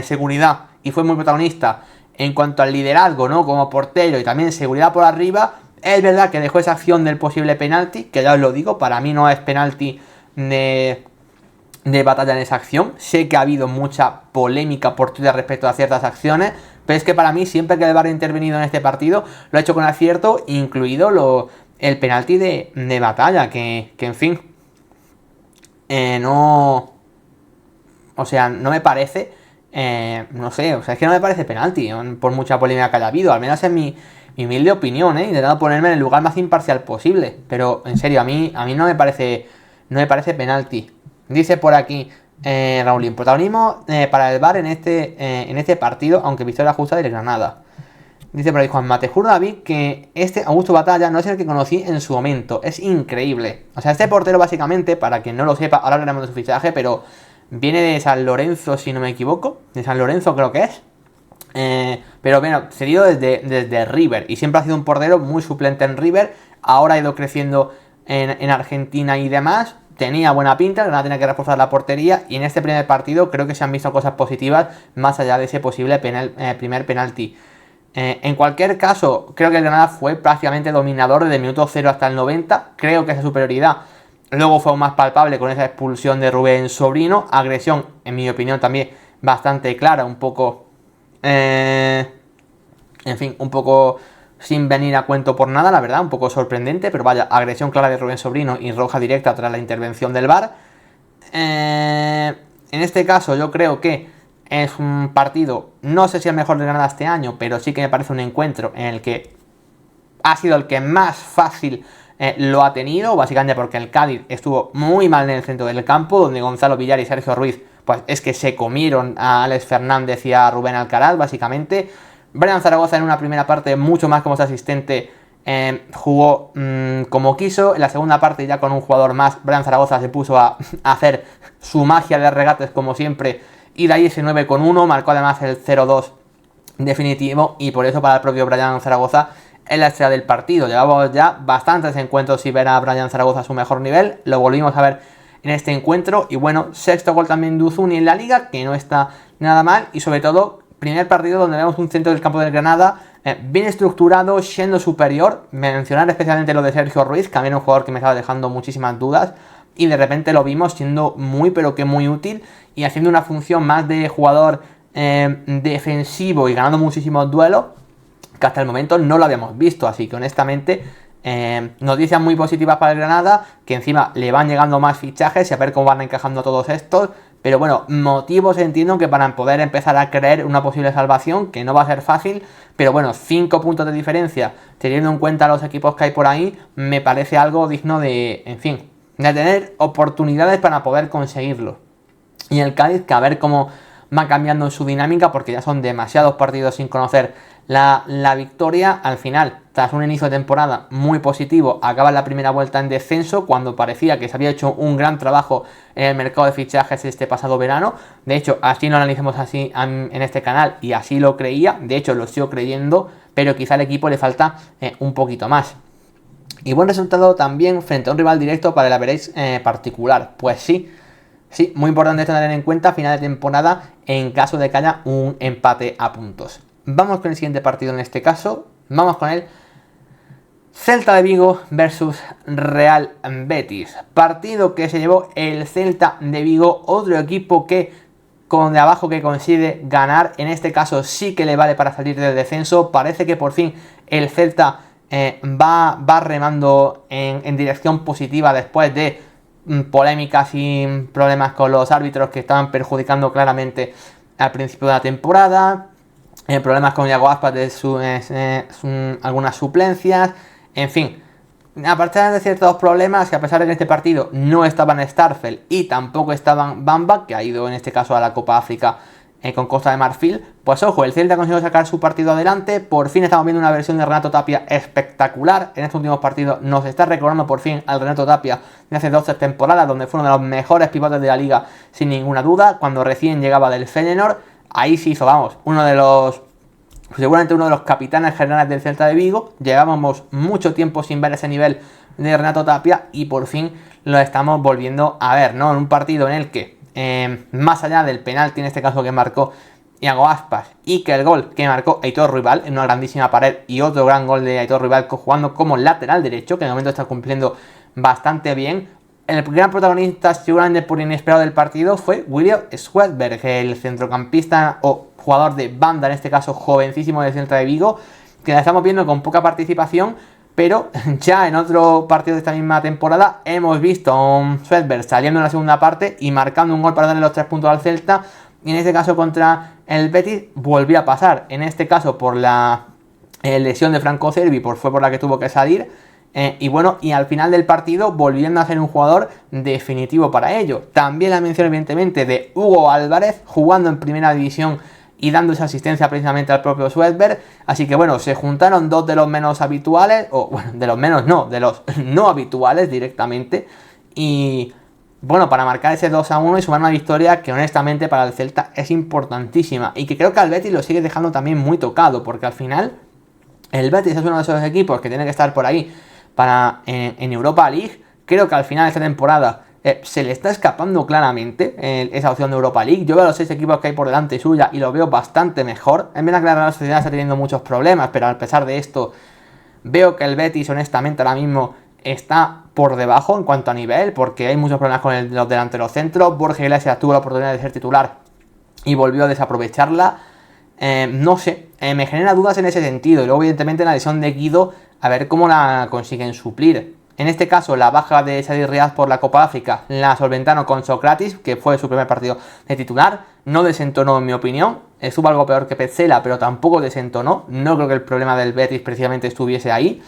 seguridad y fue muy protagonista en cuanto al liderazgo, ¿no? Como portero y también seguridad por arriba. Es verdad que dejó esa acción del posible penalti, que ya os lo digo, para mí no es penalti de Batalla en esa acción. Sé que ha habido mucha polémica por Twitter respecto a ciertas acciones, pero es que para mí siempre que el VAR ha intervenido en este partido lo ha hecho con acierto, incluido el penalti de Batalla, que en fin, no... O sea, no me parece... no sé, o sea, es que no me parece penalti, por mucha polémica que haya habido, al menos en mi humilde opinión, intentando ponerme en el lugar más imparcial posible. Pero, en serio, a mí no me parece penalti. Dice por aquí Raúl, protagonismo para el VAR en este partido, aunque victoria justa del Granada. Dice por ahí Juanma, te juro, David, que este Augusto Batalla no es el que conocí en su momento. Es increíble. O sea, este portero básicamente, para quien no lo sepa, ahora hablaremos de su fichaje, pero viene de San Lorenzo, si no me equivoco. De San Lorenzo creo que es. Pero bueno, cedido desde River. Y siempre ha sido un portero muy suplente en River. Ahora ha ido creciendo en Argentina y demás. Tenía buena pinta, Granada tenía que reforzar la portería. Y en este primer partido creo que se han visto cosas positivas, más allá de ese posible primer penalti. En cualquier caso, creo que el Granada fue prácticamente dominador desde el minuto 0 hasta el 90. Creo que esa superioridad luego fue aún más palpable con esa expulsión de Rubén Sobrino. Agresión, en mi opinión, también bastante clara, un poco... en fin, un poco sin venir a cuento por nada, la verdad, un poco sorprendente. Pero vaya, agresión clara de Rubén Sobrino y roja directa tras la intervención del VAR. En este caso yo creo que es un partido, no sé si el mejor de Granada este año, pero sí que me parece un encuentro en el que ha sido el que más fácil lo ha tenido, básicamente porque el Cádiz estuvo muy mal en el centro del campo, donde Gonzalo Villar y Sergio Ruiz, pues es que se comieron a Alex Fernández y a Rubén Alcaraz, básicamente. Brian Zaragoza en una primera parte mucho más como asistente jugó como quiso. En la segunda parte ya con un jugador más, Brian Zaragoza se puso a hacer su magia de regates como siempre, y de ahí ese 9-1, marcó además el 0-2 definitivo, y por eso para el propio Brian Zaragoza es la estrella del partido. Llevamos ya bastantes encuentros sin ver a Brian Zaragoza a su mejor nivel, lo volvimos a ver en este encuentro, y bueno, sexto gol también de Uzuni en la liga, que no está nada mal, y sobre todo primer partido donde vemos un centro del campo del Granada bien estructurado, siendo superior. Mencionar especialmente lo de Sergio Ruiz, que a mí era un jugador que me estaba dejando muchísimas dudas, y de repente lo vimos siendo muy pero que muy útil, y haciendo una función más de jugador defensivo y ganando muchísimos duelos, que hasta el momento no lo habíamos visto. Así que honestamente noticias muy positivas para el Granada, que encima le van llegando más fichajes y a ver cómo van encajando todos estos. Pero bueno, motivos entiendo que para poder empezar a creer una posible salvación, que no va a ser fácil, pero bueno, 5 puntos de diferencia, teniendo en cuenta los equipos que hay por ahí, me parece algo digno de, en fin, de tener oportunidades para poder conseguirlo. Y el Cádiz, que a ver cómo va cambiando su dinámica, porque ya son demasiados partidos sin conocer la victoria. Al final, tras un inicio de temporada muy positivo, acaba la primera vuelta en descenso, cuando parecía que se había hecho un gran trabajo en el mercado de fichajes este pasado verano. De hecho, así lo analizamos así en este canal, y así lo creía, de hecho lo sigo creyendo, pero quizá al equipo le falta un poquito más. Y buen resultado también frente a un rival directo para el Average particular. Pues sí, muy importante tener en cuenta final de temporada en caso de que haya un empate a puntos. Vamos con el siguiente partido en este caso. Vamos con el Celta de Vigo versus Real Betis. Partido que se llevó el Celta de Vigo, otro equipo que con de abajo que consigue ganar. En este caso sí que le vale para salir del descenso. Parece que por fin el Celta va remando en dirección positiva después de polémicas y problemas con los árbitros que estaban perjudicando claramente al principio de la temporada, problemas con Iago Aspas de algunas suplencias, en fin, aparte de ciertos problemas, que a pesar de que en este partido no estaban Starfel y tampoco estaban Bamba, que ha ido en este caso a la Copa África con Costa de Marfil, pues ojo, el Celta consiguió sacar su partido adelante. Por fin estamos viendo una versión de Renato Tapia espectacular. En estos últimos partidos nos está recordando por fin al Renato Tapia de hace 12 temporadas, donde fue uno de los mejores pivotes de la liga sin ninguna duda, cuando recién llegaba del Feyenoord. Ahí se hizo, vamos, seguramente uno de los capitanes generales del Celta de Vigo. Llevábamos mucho tiempo sin ver ese nivel de Renato Tapia, y por fin lo estamos volviendo a ver, ¿no? En un partido en el que más allá del penalti en este caso que marcó Iago Aspas, y que el gol que marcó Aitor Ruibal en una grandísima pared, y otro gran gol de Aitor Ruibal jugando como lateral derecho, que de momento está cumpliendo bastante bien, el gran protagonista seguramente por inesperado del partido fue William Swedberg, el centrocampista o jugador de banda, en este caso jovencísimo del Celta de Vigo, que la estamos viendo con poca participación. Pero ya en otro partido de esta misma temporada hemos visto a un Swedberg saliendo en la segunda parte y marcando un gol para darle los 3 puntos al Celta. Y en este caso contra el Betis volvió a pasar. En este caso por la lesión de Franco Cervi, fue por la que tuvo que salir. Y bueno, y al final del partido volviendo a ser un jugador definitivo para ello. También la mención evidentemente de Hugo Álvarez, jugando en primera división y dando esa asistencia precisamente al propio Swedberg. Así que bueno, se juntaron dos de los menos habituales, o bueno, de los menos no, de los no habituales directamente, y bueno, para marcar ese 2-1 y sumar una victoria que honestamente para el Celta es importantísima, y que creo que al Betis lo sigue dejando también muy tocado, porque al final el Betis es uno de esos equipos que tiene que estar por ahí para en Europa League. Creo que al final de esta temporada se le está escapando claramente esa opción de Europa League. Yo veo los 6 equipos que hay por delante suya y lo veo bastante mejor. Es verdad que la Real Sociedad está teniendo muchos problemas, pero a pesar de esto veo que el Betis honestamente ahora mismo está por debajo en cuanto a nivel, porque hay muchos problemas con los delanteros centros. Borja Iglesias tuvo la oportunidad de ser titular y volvió a desaprovecharla. No sé, me genera dudas en ese sentido. Y luego evidentemente la lesión de Guido, a ver cómo la consiguen suplir. En este caso, la baja de Chadi Riad por la Copa África la solventaron con Socrates, que fue su primer partido de titular. No desentonó, en mi opinión. Estuvo algo peor que Petzela, pero tampoco desentonó. No creo que el problema del Betis precisamente estuviese ahí.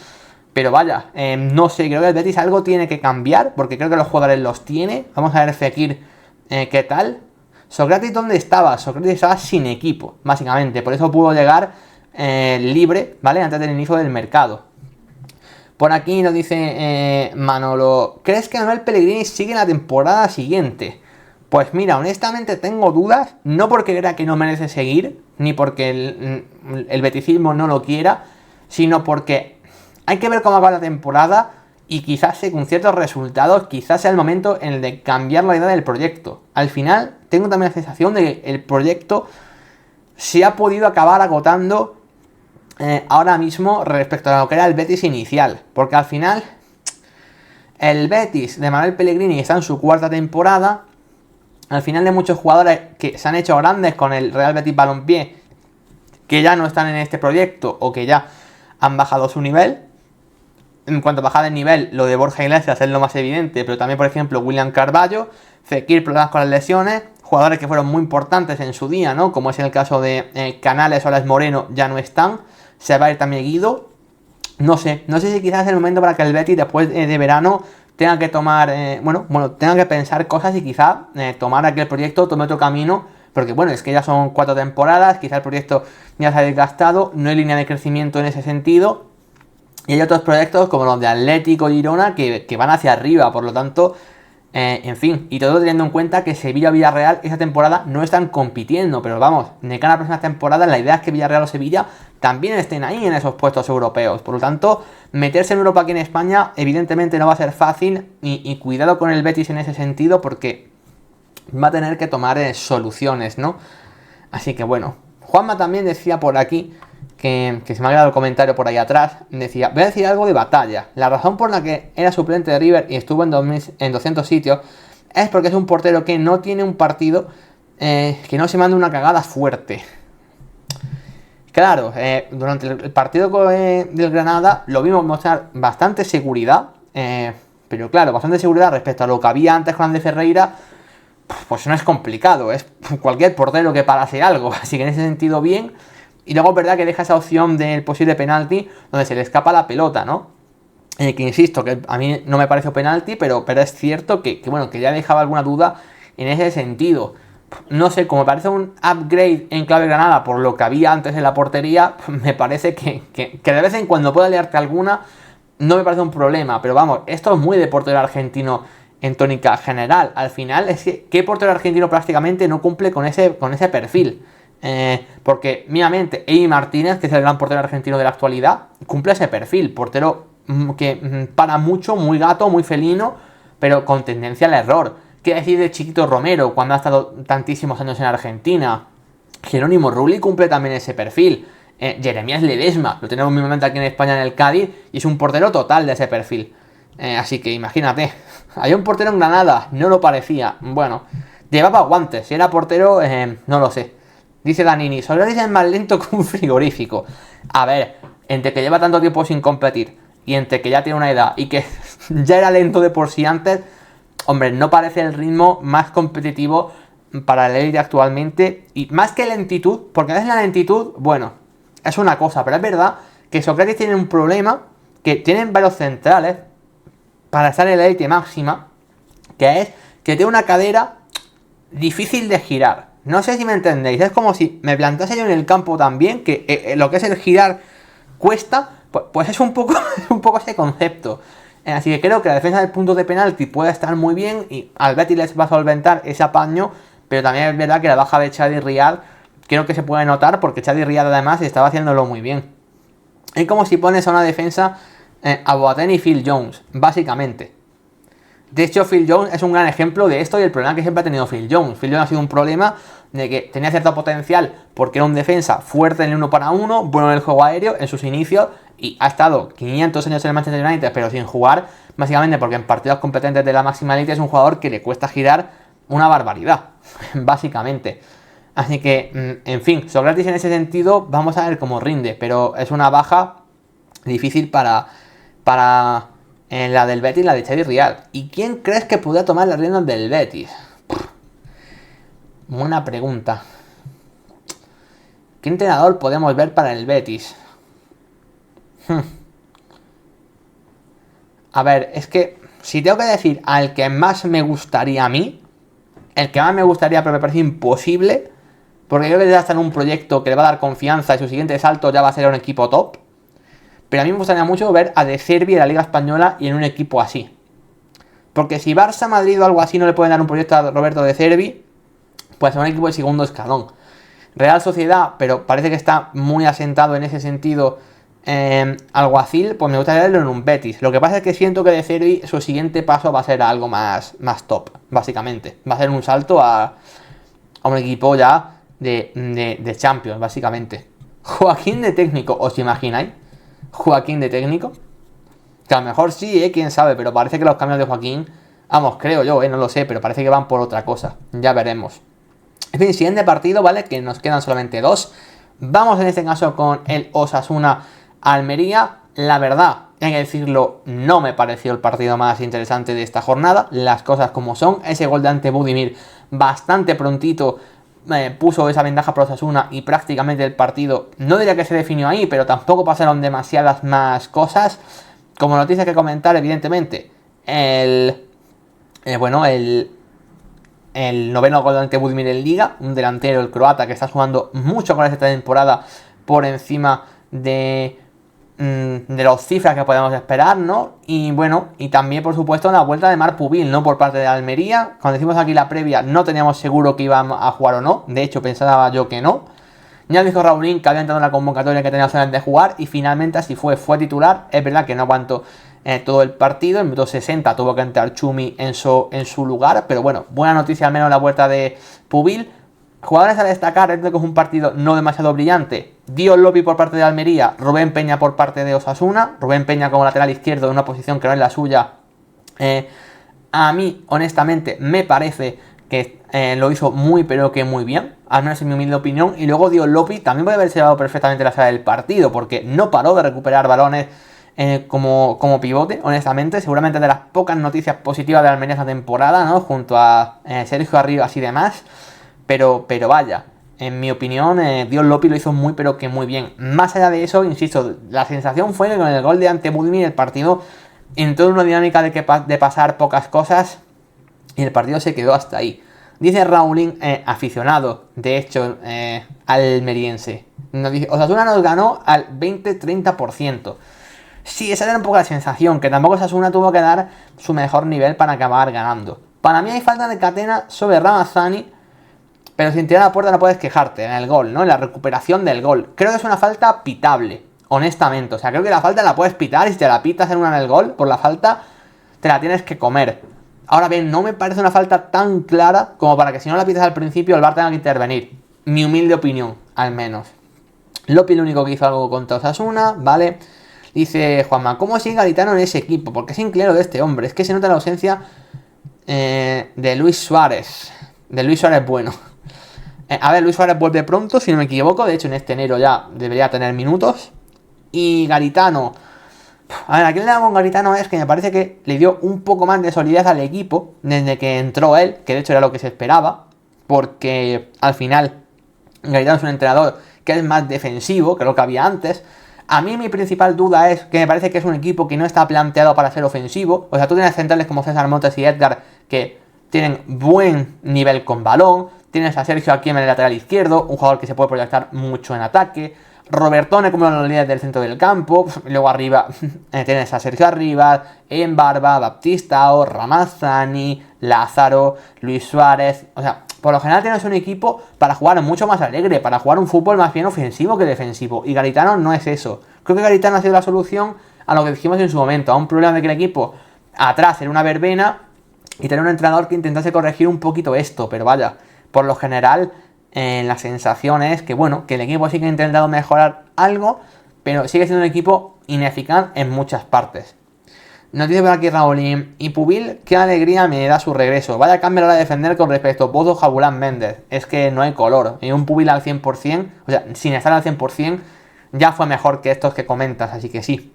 Pero vaya, no sé, creo que el Betis algo tiene que cambiar, porque creo que los jugadores los tiene. Vamos a ver Fekir qué tal. Socrates, ¿dónde estaba? Socrates estaba sin equipo, básicamente. Por eso pudo llegar libre, ¿vale? Antes del inicio del mercado. Por aquí nos dice Manolo, ¿crees que Manuel Pellegrini sigue en la temporada siguiente? Pues mira, honestamente tengo dudas, no porque crea que no merece seguir, ni porque el beticismo no lo quiera, sino porque hay que ver cómo acaba la temporada y quizás con ciertos resultados, quizás sea el momento en el de cambiar la idea del proyecto. Al final, tengo también la sensación de que el proyecto se ha podido acabar agotando ahora mismo respecto a lo que era el Betis inicial, porque al final el Betis de Manuel Pellegrini está en su cuarta temporada. Al final de muchos jugadores que se han hecho grandes con el Real Betis Balompié, que ya no están en este proyecto o que ya han bajado su nivel. En cuanto a bajada de nivel, lo de Borja Iglesias es lo más evidente, pero también, por ejemplo, William Carvalho, Fekir, problemas con las lesiones, jugadores que fueron muy importantes en su día, ¿no? Como es el caso de Canales o Alex Moreno, ya no están. Se va a ir también Guido. No sé si quizás es el momento para que el Betis después de verano tenga que tomar, tenga que pensar cosas y quizás tomar aquel proyecto, tome otro camino, porque bueno, es que ya son 4 temporadas, quizás el proyecto ya se ha desgastado, no hay línea de crecimiento en ese sentido, y hay otros proyectos como los de Atlético y Girona que van hacia arriba, por lo tanto, en fin, y todo teniendo en cuenta que Sevilla y Villarreal esa temporada no están compitiendo, pero vamos, de cara a la próxima temporada la idea es que Villarreal o Sevilla también estén ahí en esos puestos europeos. Por lo tanto, meterse en Europa aquí en España evidentemente no va a ser fácil y cuidado con el Betis en ese sentido porque va a tener que tomar soluciones, ¿no? Así que bueno, Juanma también decía por aquí que se me ha quedado el comentario por ahí atrás, decía, voy a decir algo de Batalla. La razón por la que era suplente de River y estuvo en 200 sitios es porque es un portero que no tiene un partido que no se mande una cagada fuerte. Claro, durante el partido del Granada lo vimos mostrar bastante seguridad, pero claro, bastante seguridad respecto a lo que había antes con Ander Ferreira, pues no es complicado, es cualquier portero que parase algo, así que en ese sentido bien. Y luego es verdad que deja esa opción del posible penalti donde se le escapa la pelota, ¿no? Que insisto, que a mí no me parece penalti, pero es cierto que ya dejaba alguna duda en ese sentido. No sé, como me parece un upgrade en clave Granada por lo que había antes en la portería, me parece que de vez en cuando pueda liarte alguna, no me parece un problema. Pero vamos, esto es muy de portero argentino en tónica general. Al final es que ¿qué portero argentino prácticamente no cumple con ese perfil? Porque míramente Emi Martínez, que es el gran portero argentino de la actualidad, cumple ese perfil, portero que para mucho, muy gato, muy felino, pero con tendencia al error. ¿Qué decir de Chiquito Romero cuando ha estado tantísimos años en Argentina? Jerónimo Rulli cumple también ese perfil. Jeremías Ledesma, lo tenemos mismamente aquí en España en el Cádiz y es un portero total de ese perfil. Así que imagínate, hay un portero en Granada, no lo parecía. Bueno, llevaba guantes, si era portero, no lo sé. Dice Danini, Solaris es más lento que un frigorífico. A ver, entre que lleva tanto tiempo sin competir y entre que ya tiene una edad y que ya era lento de por sí antes, hombre, no parece el ritmo más competitivo para el élite actualmente. Y más que lentitud, porque a veces la lentitud, bueno, es una cosa, pero es verdad que Sócrates tiene un problema, que tienen varios centrales para estar en la élite máxima, que es que tiene una cadera difícil de girar. No sé si me entendéis, es como si me plantase yo en el campo también, que lo que es el girar cuesta, pues es un poco ese concepto. Así que creo que la defensa del punto de penalti puede estar muy bien y al Betis les va a solventar ese apaño, pero también es verdad que la baja de Chadi Riad creo que se puede notar porque Chadi Riad además estaba haciéndolo muy bien. Es como si pones a una defensa a Boateng y Phil Jones, básicamente. De hecho, Phil Jones es un gran ejemplo de esto y el problema que siempre ha tenido Phil Jones. Phil Jones ha sido un problema de que tenía cierto potencial porque era un defensa fuerte en el 1 para 1, bueno en el juego aéreo en sus inicios y ha estado 500 años en el Manchester United pero sin jugar, básicamente porque en partidos competentes de la máxima elite es un jugador que le cuesta girar una barbaridad, básicamente. Así que, en fin, Sócrates en ese sentido vamos a ver cómo rinde, pero es una baja difícil para la del Betis, la de Xavi Rial. ¿Y quién crees que pudiera tomar las riendas del Betis? Buena pregunta. ¿Qué entrenador podemos ver para el Betis? A ver, es que si tengo que decir al que más me gustaría a mí, el que más me gustaría pero me parece imposible, porque creo que ya está en un proyecto que le va a dar confianza y su siguiente salto ya va a ser un equipo top. Pero a mí me gustaría mucho ver a De Zerbi en la Liga Española y en un equipo así. Porque si Barça, Madrid o algo así no le pueden dar un proyecto a Roberto De Zerbi, pues a un equipo de segundo escalón. Real Sociedad, pero parece que está muy asentado en ese sentido. Alguacil, pues me gustaría verlo en un Betis. Lo que pasa es que siento que De Zerbi su siguiente paso va a ser algo más top, básicamente. Va a ser un salto a un equipo ya de Champions, básicamente. Joaquín de técnico, ¿os imagináis? Joaquín de técnico. Que a lo mejor sí, quién sabe, pero parece que los cambios de Joaquín, vamos, creo yo, no lo sé, pero parece que van por otra cosa. Ya veremos. En fin, siguiente partido, ¿vale? Que nos quedan solamente 2. Vamos en este caso con el Osasuna Almería. La verdad, hay que decirlo, no me pareció el partido más interesante de esta jornada. Las cosas como son. Ese gol de Ante Budimir bastante prontito puso esa ventaja para Osasuna y prácticamente el partido, no diría que se definió ahí, pero tampoco pasaron demasiadas más cosas. Como noticia que comentar, evidentemente, el noveno gol de Ante Budimir en Liga, un delantero, el croata, que está jugando mucho con esta temporada por encima de las cifras que podemos esperar, ¿no? Y bueno, y también por supuesto la vuelta de Marc Pubil, ¿no? Por parte de Almería. Cuando decimos aquí la previa, no teníamos seguro que iba a jugar o no. De hecho, pensaba yo que no. Ya dijo Raulín que había entrado en la convocatoria, que tenía opciones de jugar, y finalmente así fue titular. Es verdad que no aguantó todo el partido, en el minuto 60 tuvo que entrar Chumi en su lugar, pero bueno, buena noticia al menos la vuelta de Pubil. Jugadores a destacar, dentro de que es un partido no demasiado brillante: Dios Lopi por parte de Almería, Rubén Peña por parte de Osasuna. Rubén Peña como lateral izquierdo en una posición que no es la suya. A mí, honestamente, me parece que lo hizo muy pero que muy bien, al menos en mi humilde opinión. Y luego Dios Lopi también puede haberse llevado perfectamente la sala del partido, porque no paró de recuperar balones como pivote, honestamente. Seguramente de las pocas noticias positivas de Almería esta temporada, ¿no? Junto a Sergio Arribas y demás. Pero vaya, en mi opinión, Dios Lopi lo hizo muy pero que muy bien. Más allá de eso, insisto, la sensación fue que con el gol de Ante Budimir el partido entró en una dinámica de pasar pocas cosas y el partido se quedó hasta ahí. Dice Raulín, aficionado, de hecho, almeriense. Osasuna nos ganó al 20-30%. Sí, esa era un poco la sensación, que tampoco Osasuna tuvo que dar su mejor nivel para acabar ganando. Para mí hay falta de catena sobre Ramazani, pero sin tirar a la puerta no puedes quejarte en el gol, ¿no? En la recuperación del gol. Creo que es una falta pitable, honestamente. O sea, creo que la falta la puedes pitar y si te la pitas en una en el gol, por la falta te la tienes que comer. Ahora bien, no me parece una falta tan clara como para que si no la pitas al principio el VAR tenga que intervenir. Mi humilde opinión, al menos. Lopi lo único que hizo algo contra Osasuna, ¿vale? Dice Juanma, ¿cómo sigue Garitano en ese equipo? Porque es inclero de este hombre. Es que se nota la ausencia de Luis Suárez. De Luis Suárez bueno. A ver, Luis Suárez vuelve pronto, si no me equivoco. De hecho, en este enero ya debería tener minutos. Y Garitano... A ver, aquí le damos con Garitano es que me parece que le dio un poco más de solidez al equipo desde que entró él, que de hecho era lo que se esperaba, porque al final Garitano es un entrenador que es más defensivo que lo que había antes. A mí mi principal duda es que me parece que es un equipo que no está planteado para ser ofensivo. O sea, tú tienes centrales como César Montes y Edgar que tienen buen nivel con balón. Tienes a Sergio aquí en el lateral izquierdo, un jugador que se puede proyectar mucho en ataque. Robertone como los líderes del centro del campo. Luego arriba tienes a Sergio Arribas, Embarba, Baptistao, Ramazani, Lázaro, Luis Suárez. O sea, por lo general tienes un equipo para jugar mucho más alegre, para jugar un fútbol más bien ofensivo que defensivo. Y Garitano no es eso. Creo que Garitano ha sido la solución a lo que dijimos en su momento, a un problema de que el equipo atrás era una verbena y tener un entrenador que intentase corregir un poquito esto. Pero vaya, por lo general... la sensación es que bueno, que el equipo sí que ha intentado mejorar algo, pero sigue siendo un equipo ineficaz en muchas partes. Nos dice por aquí Raulín, y Pubil, qué alegría me da su regreso. Vaya cambio a la hora de defender con respecto a Bozo, Jabulán, Méndez. Es que no hay color. Y un Pubil al 100%, o sea, sin estar al 100%, ya fue mejor que estos que comentas, así que sí.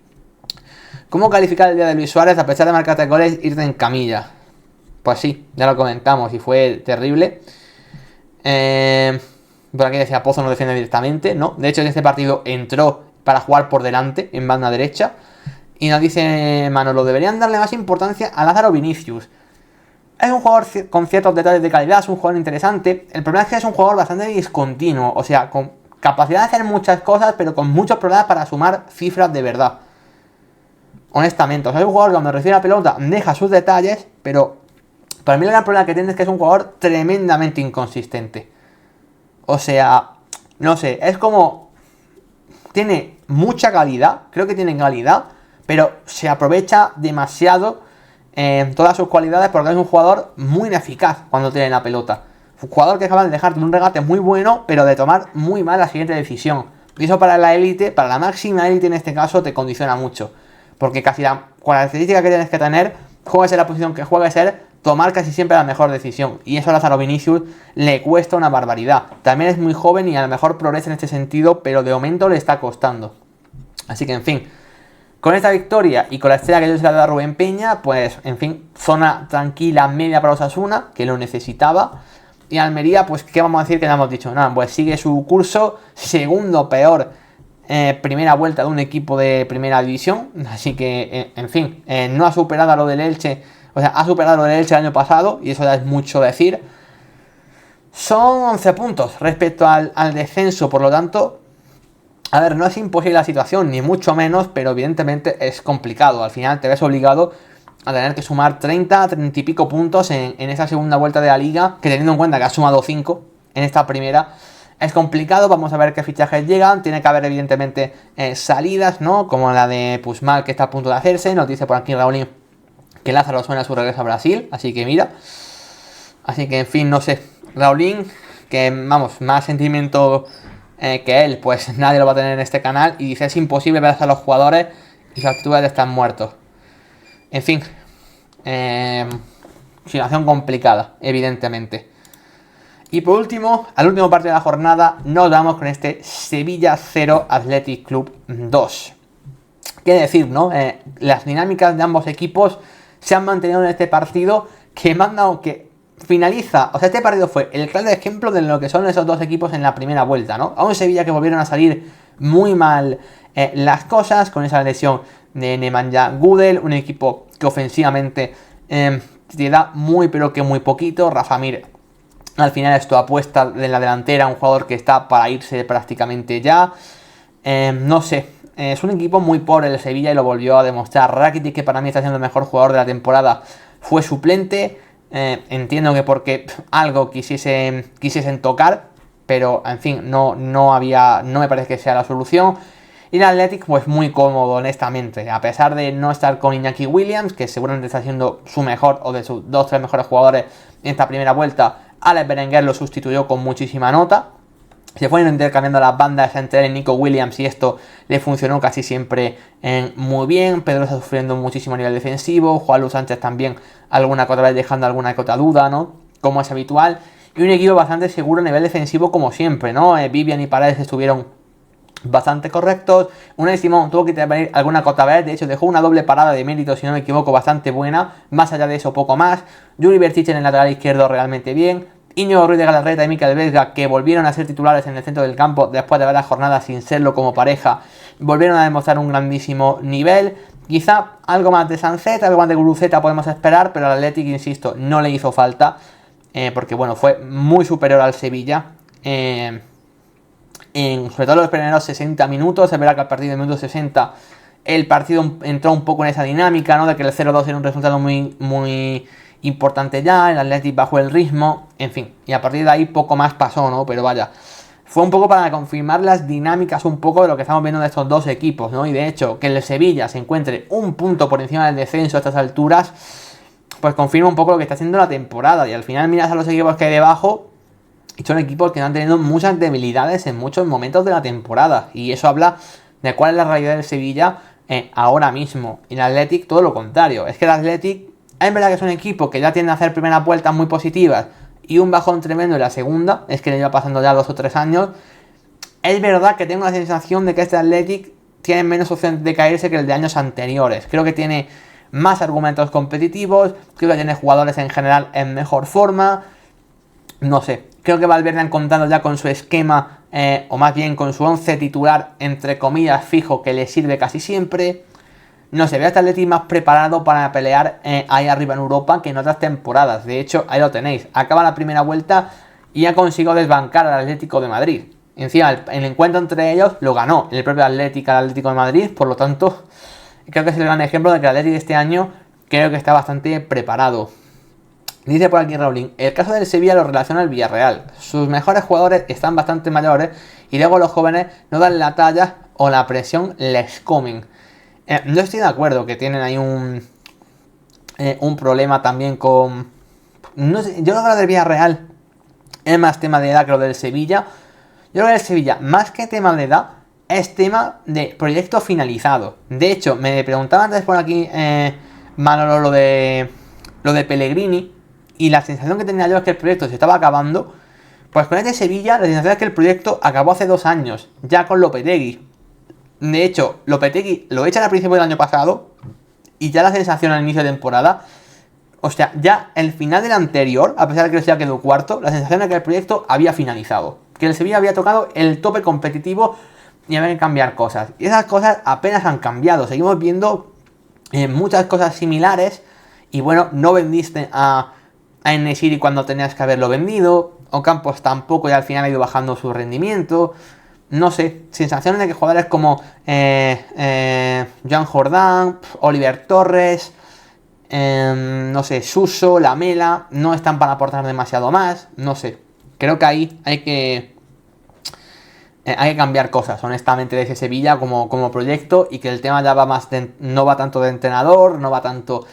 ¿Cómo calificar el día de Luis Suárez a pesar de marcar 3 goles, irte en camilla? Pues sí, ya lo comentamos y fue terrible. Por aquí decía Pozo no defiende directamente, ¿no? De hecho en este partido entró para jugar por delante, en banda derecha. Y nos dice Manolo, deberían darle más importancia a Lázaro Vinicius. Es un jugador con ciertos detalles de calidad, es un jugador interesante. El problema es que es un jugador bastante discontinuo, o sea, con capacidad de hacer muchas cosas, pero con muchos problemas para sumar cifras de verdad. Honestamente, o sea, es un jugador que cuando recibe la pelota deja sus detalles, pero para mí el gran problema que tiene es que es un jugador tremendamente inconsistente. O sea, no sé, es como... Tiene mucha calidad, creo que tiene calidad, pero se aprovecha demasiado todas sus cualidades porque es un jugador muy ineficaz cuando tiene la pelota. Un jugador que acaba de dejarte un regate muy bueno, pero de tomar muy mal la siguiente decisión. Y eso para la élite, para la máxima élite en este caso, te condiciona mucho. Porque casi la característica que tienes que tener, juegues en la posición que juegues, es tomar casi siempre la mejor decisión. Y eso a Lázaro Vinicius le cuesta una barbaridad. También es muy joven y a lo mejor progresa en este sentido, pero de momento le está costando. Así que en fin, con esta victoria y con la estrella que yo se la he dado a Rubén Peña, pues en fin, zona tranquila media para Osasuna, que lo necesitaba. Y Almería, pues qué vamos a decir que le hemos dicho, nada, pues sigue su curso, segundo peor primera vuelta de un equipo de primera división. Así que, en fin, no ha superado a lo del Elche, o sea, ha superado a lo del Elche el año pasado, y eso ya es mucho decir. Son 11 puntos respecto al descenso, por lo tanto... A ver, no es imposible la situación, ni mucho menos, pero evidentemente es complicado. Al final te ves obligado a tener que sumar 30 y pico puntos en esa segunda vuelta de la liga, que teniendo en cuenta que has sumado 5 en esta primera, es complicado. Vamos a ver qué fichajes llegan. Tiene que haber evidentemente salidas, ¿no? Como la de Puigmal, que está a punto de hacerse. Nos dice por aquí Raulín que Lázaro suena a su regreso a Brasil, así que mira. Así que en fin, no sé. Raulín, que vamos, más sentimiento... que él, pues nadie lo va a tener en este canal. Y dice, es imposible ver a los jugadores y sus actitudes están muertos. En fin, situación complicada, evidentemente. Y por último, al último partido de la jornada, nos vamos con este Sevilla 0, Athletic Club 2. Qué decir, ¿no? Las dinámicas de ambos equipos se han mantenido en este partido, que manda, que finaliza, o sea, este partido fue el claro ejemplo de lo que son esos dos equipos en la primera vuelta, ¿no? A un Sevilla que volvieron a salir muy mal las cosas, con esa lesión de Nemanja Gudel, un equipo que ofensivamente te da muy pero que muy poquito. Rafa Mir al final es tu apuesta de la delantera, un jugador que está para irse prácticamente ya. No sé, es un equipo muy pobre el Sevilla y lo volvió a demostrar. Rakitic, que para mí está siendo el mejor jugador de la temporada, fue suplente. Entiendo que porque algo quisiesen tocar, pero en fin, no me parece que sea la solución. Y el Athletic, pues muy cómodo, honestamente, a pesar de no estar con Iñaki Williams, que seguramente está siendo su mejor o de sus 2-3 mejores jugadores en esta primera vuelta. Alex Berenguer lo sustituyó con muchísima nota. Se fueron intercambiando las bandas entre él y Nico Williams y esto le funcionó casi siempre muy bien. Pedro está sufriendo muchísimo a nivel defensivo. Juan Luis Sánchez también alguna que otra vez dejando alguna que otra duda, ¿no? Como es habitual. Y un equipo bastante seguro a nivel defensivo como siempre, ¿no? Vivian y Paredes estuvieron bastante correctos. Unai Simón tuvo que intervenir alguna que otra vez. De hecho dejó una doble parada de mérito, si no me equivoco, bastante buena. Más allá de eso, poco más. Yuri Bertiche en el lateral izquierdo realmente bien. Íñigo Ruiz de Galarreta y Mikel Vesga, que volvieron a ser titulares en el centro del campo después de varias jornadas sin serlo como pareja, volvieron a demostrar un grandísimo nivel. Quizá algo más de Sancet, algo más de Guruceta podemos esperar, pero al Athletic, insisto, no le hizo falta, porque bueno, fue muy superior al Sevilla, sobre todo los primeros 60 minutos. Es verdad que al partir del minuto 60 el partido entró un poco en esa dinámica, ¿no? De que el 0-2 era un resultado muy importante ya, el Athletic bajó el ritmo, en fin, y a partir de ahí poco más pasó, ¿no? Pero vaya, fue un poco para confirmar las dinámicas un poco de lo que estamos viendo de estos dos equipos, ¿no? Y de hecho, que el Sevilla se encuentre un punto por encima del descenso a estas alturas, pues confirma un poco lo que está haciendo la temporada. Y al final miras a los equipos que hay debajo y son equipos que han tenido muchas debilidades en muchos momentos de la temporada, y eso habla de cuál es la realidad del Sevilla ahora mismo. Y el Athletic todo lo contrario, es que el Athletic es verdad que es un equipo que ya tiende a hacer primeras vueltas muy positivas y un bajón tremendo en la segunda, es que le lleva pasando ya 2 o 3 años. Es verdad que tengo la sensación de que este Athletic tiene menos opciones de caerse que el de años anteriores. Creo que tiene más argumentos competitivos, creo que tiene jugadores en general en mejor forma. No sé, creo que Valverde ha contado ya con su esquema, o más bien con su 11 titular, entre comillas, fijo, que le sirve casi siempre. No sé, veo a este Atleti más preparado para pelear ahí arriba en Europa que en otras temporadas. De hecho, ahí lo tenéis. Acaba la primera vuelta y ha conseguido desbancar al Atlético de Madrid. Encima, el encuentro entre ellos lo ganó el propio Atlético de Madrid. Por lo tanto, creo que es el gran ejemplo de que el Atlético de este año creo que está bastante preparado. Dice por aquí Rowling, el caso del Sevilla lo relaciona al Villarreal. Sus mejores jugadores están bastante mayores y luego los jóvenes no dan la talla o la presión les comen. No estoy de acuerdo que tienen ahí un problema también con... No sé, yo creo que lo del Villarreal es más tema de edad que lo del Sevilla. Yo creo que el Sevilla, más que tema de edad, es tema de proyecto finalizado. De hecho, me preguntaba antes por aquí Manolo lo de Pellegrini, y la sensación que tenía yo es que el proyecto se estaba acabando. Pues con este Sevilla la sensación es que el proyecto acabó hace 2 años, ya con Lopetegui. De hecho, Lopetegui lo echan al principio del año pasado y ya la sensación al inicio de temporada, o sea, ya el final del anterior, a pesar de que el Sevilla quedó cuarto, la sensación es que el proyecto había finalizado, que el Sevilla había tocado el tope competitivo y había que cambiar cosas. Y esas cosas apenas han cambiado, seguimos viendo muchas cosas similares. Y bueno, no vendiste a En-Nesyri cuando tenías que haberlo vendido. Ocampos tampoco, y al final ha ido bajando su rendimiento. No sé, sensaciones de que jugadores como Joan Jordán, Oliver Torres, no sé, Suso, Lamela, no están para aportar demasiado más. No sé, creo que ahí hay que cambiar cosas, honestamente, de ese Sevilla como proyecto, y que el tema ya va más no va tanto de entrenador, no va tanto...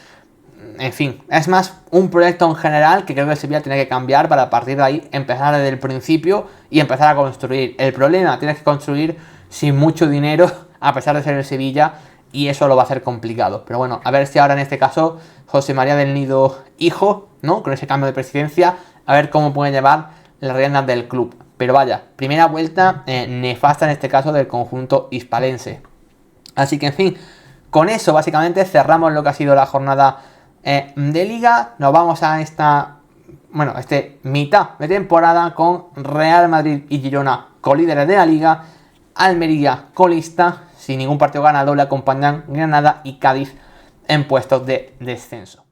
En fin, es más un proyecto en general que creo que el Sevilla tiene que cambiar para, a partir de ahí, empezar desde el principio y empezar a construir. El problema, tienes que construir sin mucho dinero, a pesar de ser el Sevilla, y eso lo va a hacer complicado. Pero bueno, a ver si ahora en este caso José María del Nido hijo, ¿no? Con ese cambio de presidencia, a ver cómo puede llevar las riendas del club. Pero vaya, primera vuelta nefasta en este caso del conjunto hispalense. Así que en fin, con eso básicamente cerramos lo que ha sido la jornada de liga. Nos vamos a esta mitad de temporada con Real Madrid y Girona colíderes de la liga, Almería colista, sin ningún partido ganado, le acompañan Granada y Cádiz en puestos de descenso.